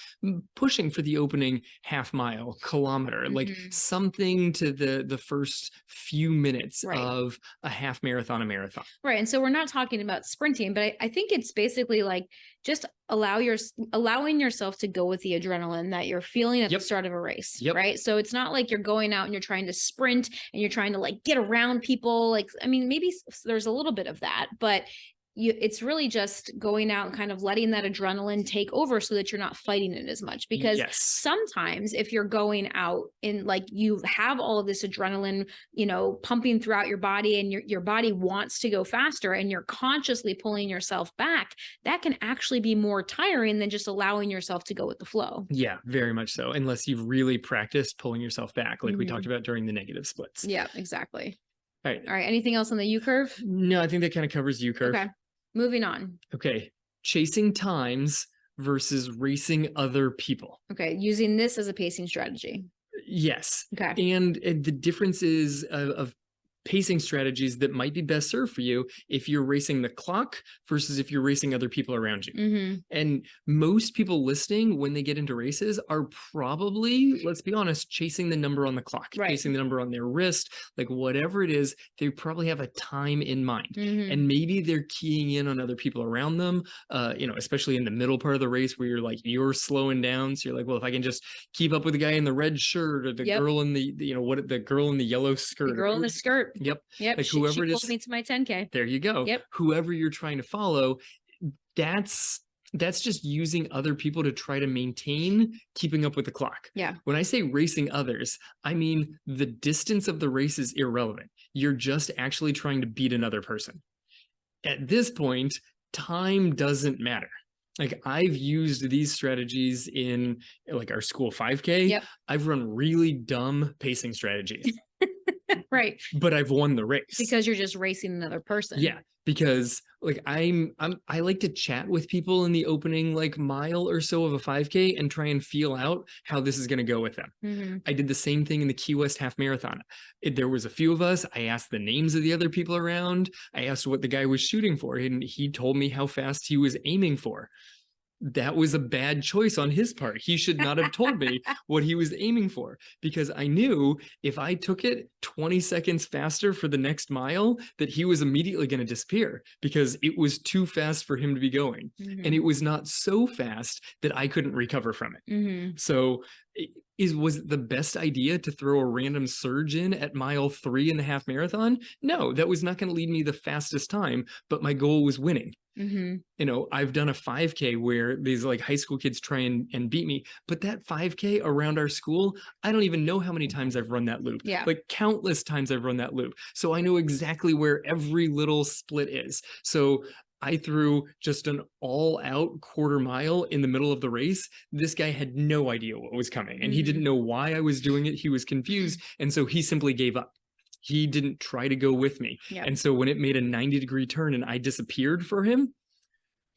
pushing for the opening half mile, kilometer, like something to the first few minutes of a half marathon, a marathon. Right. And so we're not talking about sprinting, but I think it's basically like just allowing yourself to go with the adrenaline that you're feeling at the start of a race. Right. So it's not like you're going out and you're trying to sprint and you're trying to like get around people. Like, I mean, maybe there's a little bit of that, but it's really just going out and kind of letting that adrenaline take over so that you're not fighting it as much. Because sometimes if you're going out and like you have all of this adrenaline, pumping throughout your body and your body wants to go faster and you're consciously pulling yourself back, that can actually be more tiring than just allowing yourself to go with the flow. Yeah, very much so. Unless you've really practiced pulling yourself back, like we talked about during the negative splits. Yeah, exactly. All right. Anything else on the U curve? No, I think that kind of covers U curve. Okay. Moving on. Okay. Chasing times versus racing other people. Okay. Using this as a pacing strategy. Yes. Okay. And the differences of pacing strategies that might be best served for you if you're racing the clock versus if you're racing other people around you. And most people listening, when they get into races, are probably, let's be honest, chasing the number on the clock, chasing the number on their wrist, like whatever it is, they probably have a time in mind. And maybe they're keying in on other people around them, especially in the middle part of the race where you're slowing down. So you're like, well, if I can just keep up with the guy in the red shirt or the girl in the, the girl in the yellow skirt. The girl in the skirt. Yep. Like whoever it is, pulled me to my 10K. There you go. Yep. Whoever you're trying to follow, that's just using other people to try to maintain keeping up with the clock. Yeah. When I say racing others, I mean the distance of the race is irrelevant. You're just actually trying to beat another person. At this point, time doesn't matter. Like I've used these strategies in like our school 5K. Yep. I've run really dumb pacing strategies. Right. But I've won the race. Because you're just racing another person. Yeah. Because like I like to chat with people in the opening like mile or so of a 5K and try and feel out how this is going to go with them. I did the same thing in the Key West half marathon. There was a few of us. I asked the names of the other people around. I asked what the guy was shooting for, and he told me how fast he was aiming for. That was a bad choice on his part. He should not have told me what he was aiming for, because I knew if I took it 20 seconds faster for the next mile, that he was immediately going to disappear because it was too fast for him to be going. And it was not so fast that I couldn't recover from it. So was it the best idea to throw a random surge in at mile 3 in the half marathon? No, that was not going to lead me the fastest time, but my goal was winning. I've done a 5K where these like high school kids try and beat me, but that 5K around our school, I don't even know how many times I've run that loop. Yeah. Like countless times I've run that loop. So I know exactly where every little split is. So I threw just an all-out quarter mile in the middle of the race. This guy had no idea what was coming, and he didn't know why I was doing it. He was confused, and so he simply gave up. He didn't try to go with me. Yep. And so when it made a 90-degree turn and I disappeared for him,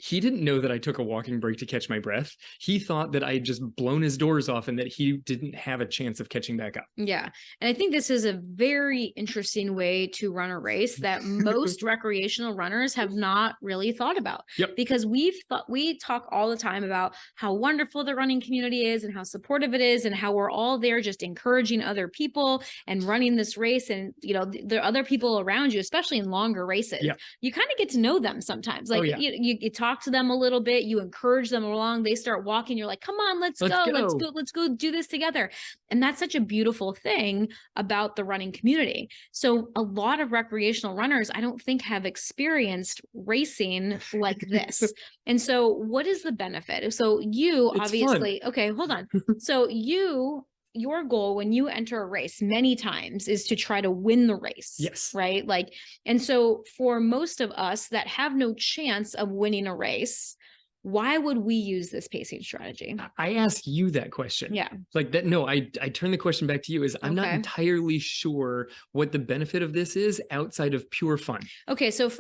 He didn't know that I took a walking break to catch my breath. He thought that I had just blown his doors off and that he didn't have a chance of catching back up. Yeah. And I think this is a very interesting way to run a race that most recreational runners have not really thought about. Yep. Because we talk all the time about how wonderful the running community is and how supportive it is and how we're all there just encouraging other people and running this race. And, you know, there are other people around you, especially in longer races. Yep. You kind of get to know them sometimes. Like you talk to them a little bit, you encourage them along, they start walking, you're like, come on, let's go do this together. And that's such a beautiful thing about the running community. So a lot of recreational runners, I don't think, have experienced racing like this. And so what is the benefit? So you obviously, okay, hold on. So your goal when you enter a race many times is to try to win the race. Yes. Right. Like, and so for most of us that have no chance of winning a race, why would we use this pacing strategy? I ask you that question. Yeah. Like that. No, I turn the question back to you is I'm not entirely sure what the benefit of this is outside of pure fun. Okay. So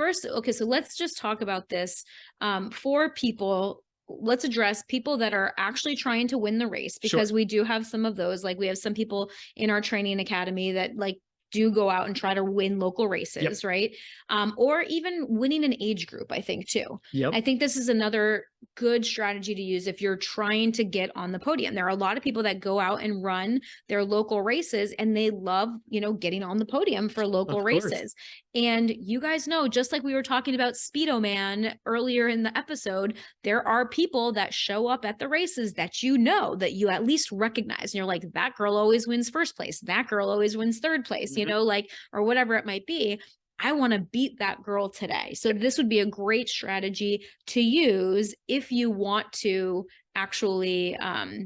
let's just talk about this for people. Let's address people that are actually trying to win the race, because we do have some of those. Like we have some people in our training academy that like do go out and try to win local races, right? Or even winning an age group, I think too. I think this is another good strategy to use if you're trying to get on the podium. There are a lot of people that go out and run their local races and they love, you know, getting on the podium for local races. And you guys know, just like we were talking about Speedo Man earlier in the episode, there are people that show up at the races that you know, that you at least recognize. And you're like, that girl always wins first place. That girl always wins third place, you know, like, or whatever it might be. I want to beat that girl today. So this would be a great strategy to use if you want to actually,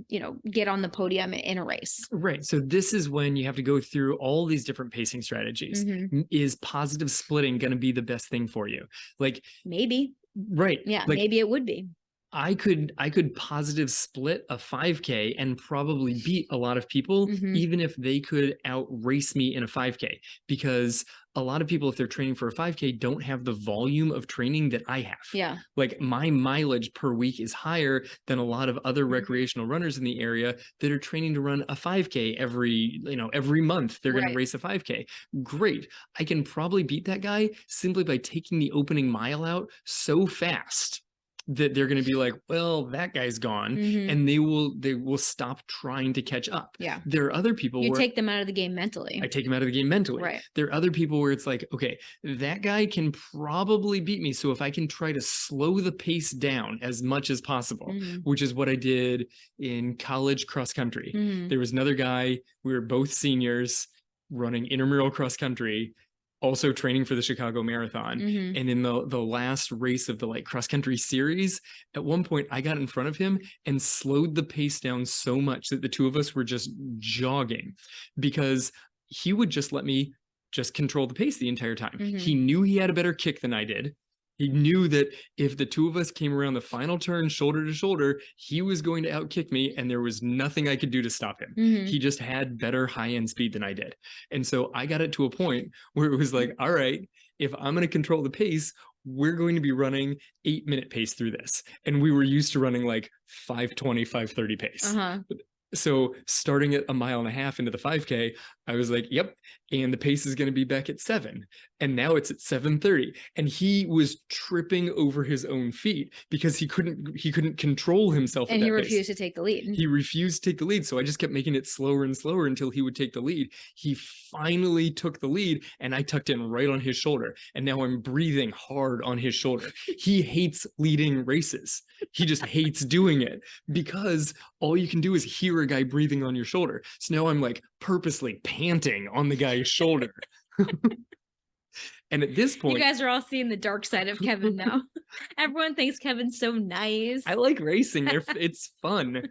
you know, get on the podium in a race. Right. So this is when you have to go through all these different pacing strategies. Is positive splitting going to be the best thing for you? Like maybe. Right. Yeah, like, maybe it would be. I could positive split a 5K and probably beat a lot of people, even if they could outrace me in a 5K, because a lot of people, if they're training for a 5K, don't have the volume of training that I have. Yeah. Like my mileage per week is higher than a lot of other recreational runners in the area that are training to run a 5K every month. They're going to race a 5K. Great. I can probably beat that guy simply by taking the opening mile out so fast that they're going to be like, well, that guy's gone, and they will stop trying to catch up. Yeah. There are other people you take them out of the game mentally. I take them out of the game mentally. Right. There are other people where it's like, okay, that guy can probably beat me. So if I can try to slow the pace down as much as possible, which is what I did in college cross country. There was another guy, we were both seniors running intramural cross country, also training for the Chicago Marathon. And in the last race of the like cross country series, at one point I got in front of him and slowed the pace down so much that the two of us were just jogging, because he would just let me just control the pace the entire time. He knew he had a better kick than I did. He knew that if the two of us came around the final turn shoulder to shoulder, he was going to outkick me and there was nothing I could do to stop him. He just had better high-end speed than I did. And so I got it to a point where it was like, all right, if I'm going to control the pace, we're going to be running 8-minute pace through this. And we were used to running like 5:20, 5:30 pace. So starting at 1.5 miles into the 5K, I was like, yep. And the pace is going to be back at 7. And now it's at 7:30. And he was tripping over his own feet because he couldn't control himself. And he refused to take the lead. He refused to take the lead. So I just kept making it slower and slower until he would take the lead. He finally took the lead and I tucked in right on his shoulder. And now I'm breathing hard on his shoulder. He hates leading races. He just hates doing it because all you can do is hear a guy breathing on your shoulder. So now I'm like purposely panting on the guy's shoulder. And at this point, you guys are all seeing the dark side of Kevin now. Everyone thinks Kevin's so nice. I like racing. It's fun.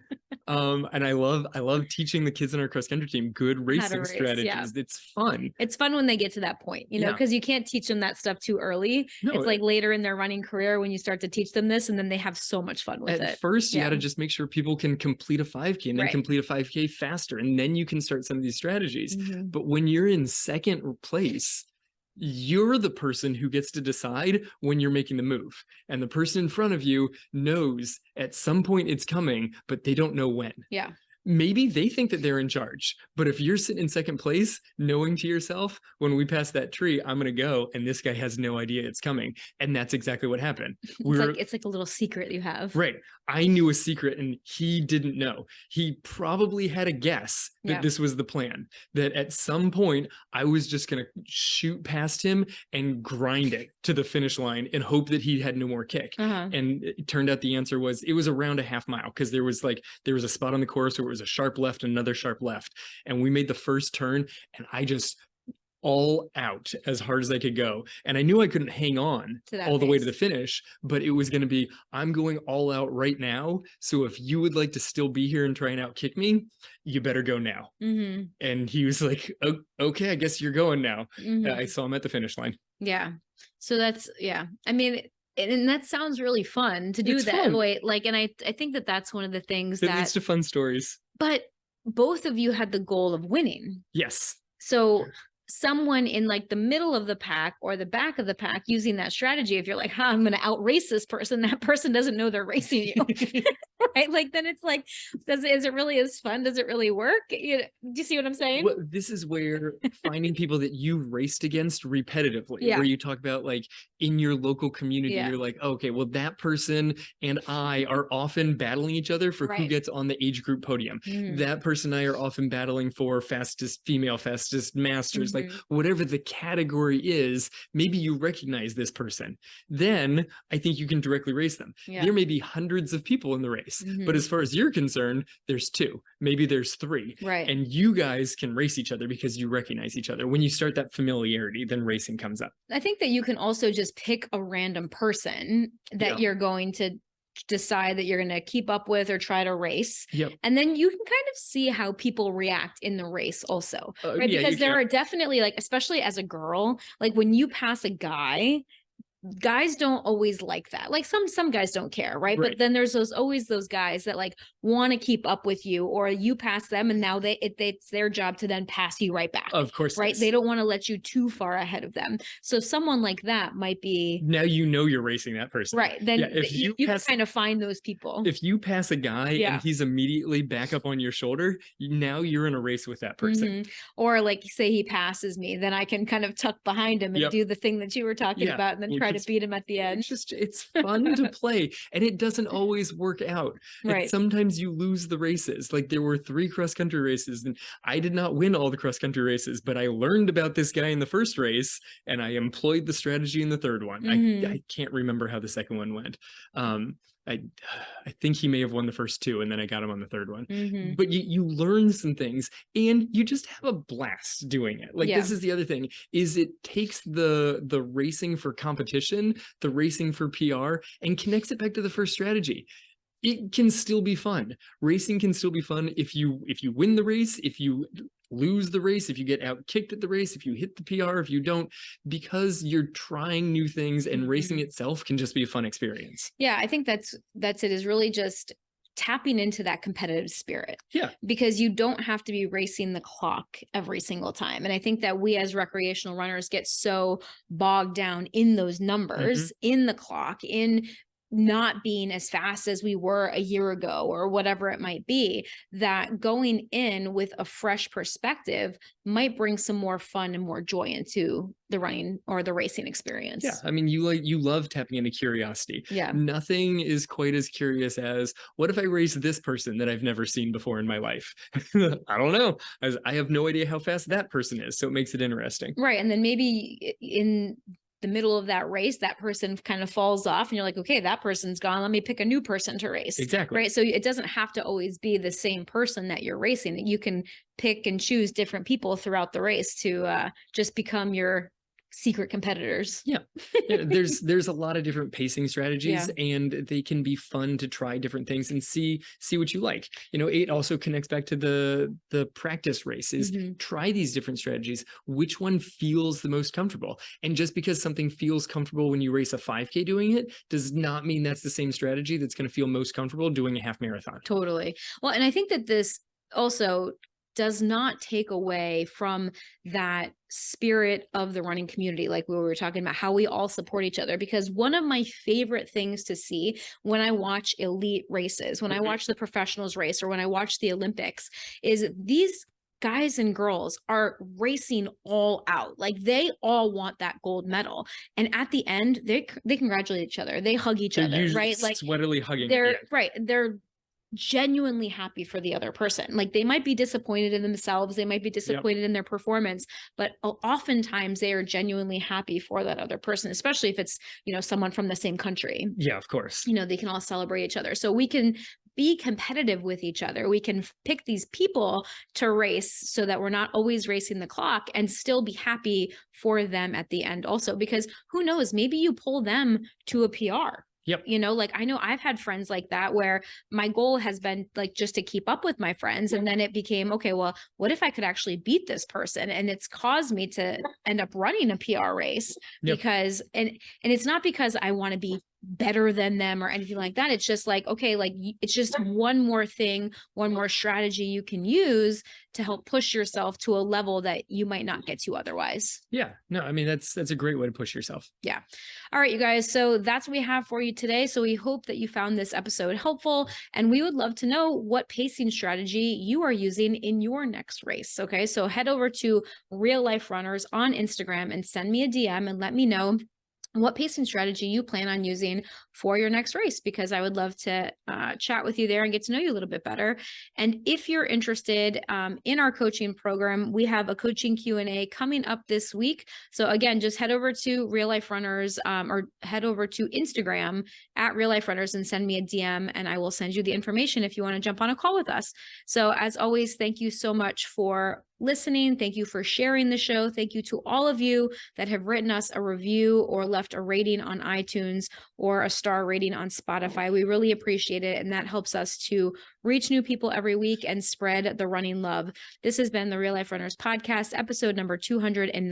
And I love teaching the kids in our cross country team good racing strategies. Yeah. It's fun. It's fun when they get to that point, you know, because you can't teach them that stuff too early. No, it's like later in their running career when you start to teach them this, and then they have so much fun with it. At first, you got to just make sure people can complete a 5K and then complete a 5K faster. And then you can start some of these strategies. But when you're in second place, You're the person who gets to decide when you're making the move. And the person in front of you knows at some point it's coming, but they don't know when. Yeah. Maybe they think that they're in charge, but if you're sitting in second place, knowing to yourself, when we pass that tree, I'm going to go, and this guy has no idea it's coming. And that's exactly what happened. It's like a little secret you have. Right. I knew a secret and he didn't know. He probably had a guess that this was the plan, that at some point I was just going to shoot past him and grind it to the finish line and hope that he had no more kick. And it turned out the answer was, it was around a half mile, because there was a spot on the course where it was a sharp left and another sharp left. And we made the first turn and I just all out as hard as I could go. And I knew I couldn't hang on all the way to the finish, but it was going to be, I'm going all out right now. So if you would like to still be here and try and out kick me, you better go now. And he was like, oh, okay, I guess you're going now. I saw him at the finish line. Yeah. So that's, yeah. I mean, and that sounds really fun to do that way. Like, and I think that that's one of the things that leads to fun stories. But both of you had the goal of winning. Yes. So someone in like the middle of the pack or the back of the pack using that strategy, if you're like, I'm going to outrace this person, that person doesn't know they're racing you. Right? Like, then it's like, is it really as fun? Does it really work? Do you see what I'm saying? Well, this is where finding people that you raced against repetitively, where you talk about like in your local community, you're like, okay, well, that person and I are often battling each other for who gets on the age group podium. That person and I are often battling for fastest female, fastest masters, like whatever the category is, maybe you recognize this person. Then I think you can directly race them. There may be hundreds of people in the race, but as far as you're concerned, there's 2, maybe there's 3. Right. And you guys can race each other because you recognize each other. When you start that familiarity, then racing comes up. I think that you can also just pick a random person that you're going to decide that you're going to keep up with or try to race. And then you can kind of see how people react in the race also, right? Because there are definitely, like, especially as a girl, like when you pass a guys don't always like that. Like some guys don't care, right? But then there's always those guys that like want to keep up with you, or you pass them and now it's their job to then pass you right back. Of course. Right. They don't want to let you too far ahead of them. So someone like that might be, now you know you're racing that person. Right. Then if you can kind of find those people. If you pass a guy and he's immediately back up on your shoulder, now you're in a race with that person. Or like, say he passes me, then I can kind of tuck behind him and do the thing that you were talking about, and then try to beat him at the end. It's fun to play, and it doesn't always work out. Right. Sometimes you lose the races. Like there were 3 cross-country races, and I did not win all the cross-country races, but I learned about this guy in the first race, and I employed the strategy in the third one. I can't remember how the second one went. I think he may have won the first 2, and then I got him on the third one. But you learn some things, and you just have a blast doing it. Like this is the other thing, is it takes the racing for competition, the racing for PR, and connects it back to the first strategy. It can still be fun. Racing can still be fun if you win the race, if you lose the race, if you get out kicked at the race, if you hit the PR, if you don't, because you're trying new things, and racing itself can just be a fun experience. Yeah, I think that's it, is really just tapping into that competitive spirit. Yeah. Because you don't have to be racing the clock every single time. And I think that we as recreational runners get so bogged down in those numbers, in the clock, in not being as fast as we were a year ago or whatever it might be, that going in with a fresh perspective might bring some more fun and more joy into the running or the racing experience. Yeah. I mean, you love tapping into curiosity. Yeah. Nothing is quite as curious as, what if I race this person that I've never seen before in my life? I don't know. I have no idea how fast that person is. So it makes it interesting. Right. And then maybe in the middle of that race, that person kind of falls off and you're like, okay, that person's gone. Let me pick a new person to race. Exactly. Right. So it doesn't have to always be the same person that you're racing. You can pick and choose different people throughout the race to just become your secret competitors. Yeah. There's a lot of different pacing strategies, and they can be fun to try different things and see what you like. You know, it also connects back to the practice races. Try these different strategies. Which one feels the most comfortable? And just because something feels comfortable when you race a 5K doing it does not mean that's the same strategy that's going to feel most comfortable doing a half marathon. Totally. Well, and I think that this also does not take away from that spirit of the running community, like we were talking about, how we all support each other. Because one of my favorite things to see when I watch elite races, when I watch the professionals race, or when I watch the Olympics, is these guys and girls are racing all out. Like they all want that gold medal. And at the end, they congratulate each other. They hug each They're other, usually right? Like sweatily hugging at the they're end. right. They're genuinely happy for the other person. Like they might be disappointed in themselves, they might be disappointed in their performance, but oftentimes they are genuinely happy for that other person, especially if it's, someone from the same country. Yeah, of course. They can all celebrate each other. So we can be competitive with each other. We can pick these people to race so that we're not always racing the clock, and still be happy for them at the end also, because who knows, maybe you pull them to a PR. Yep. Like I know I've had friends like that where my goal has been like just to keep up with my friends. And then it became, okay, well, what if I could actually beat this person? And it's caused me to end up running a PR race. Yep. Because, and it's not because I want to be better than them or anything like that. It's just like, okay, like it's just one more thing, one more strategy you can use to help push yourself to a level that you might not get to otherwise. Yeah, no, I mean, that's a great way to push yourself. Yeah. All right, you guys. So that's what we have for you today. So we hope that you found this episode helpful, and we would love to know what pacing strategy you are using in your next race. Okay. So head over to Real Life Runners on Instagram and send me a DM and let me know what pacing strategy you plan on using for your next race, because I would love to chat with you there and get to know you a little bit better. And if you're interested in our coaching program, we have a coaching Q&A coming up this week. So again, just head over to Real Life Runners or head over to Instagram at Real Life Runners and send me a DM, and I will send you the information if you want to jump on a call with us. So as always, thank you so much for listening. Thank you for sharing the show. Thank you to all of you that have written us a review or left a rating on iTunes or a star rating on Spotify. We really appreciate it, and that helps us to reach new people every week and spread the running love. This has been the Real Life Runners podcast, episode number 209.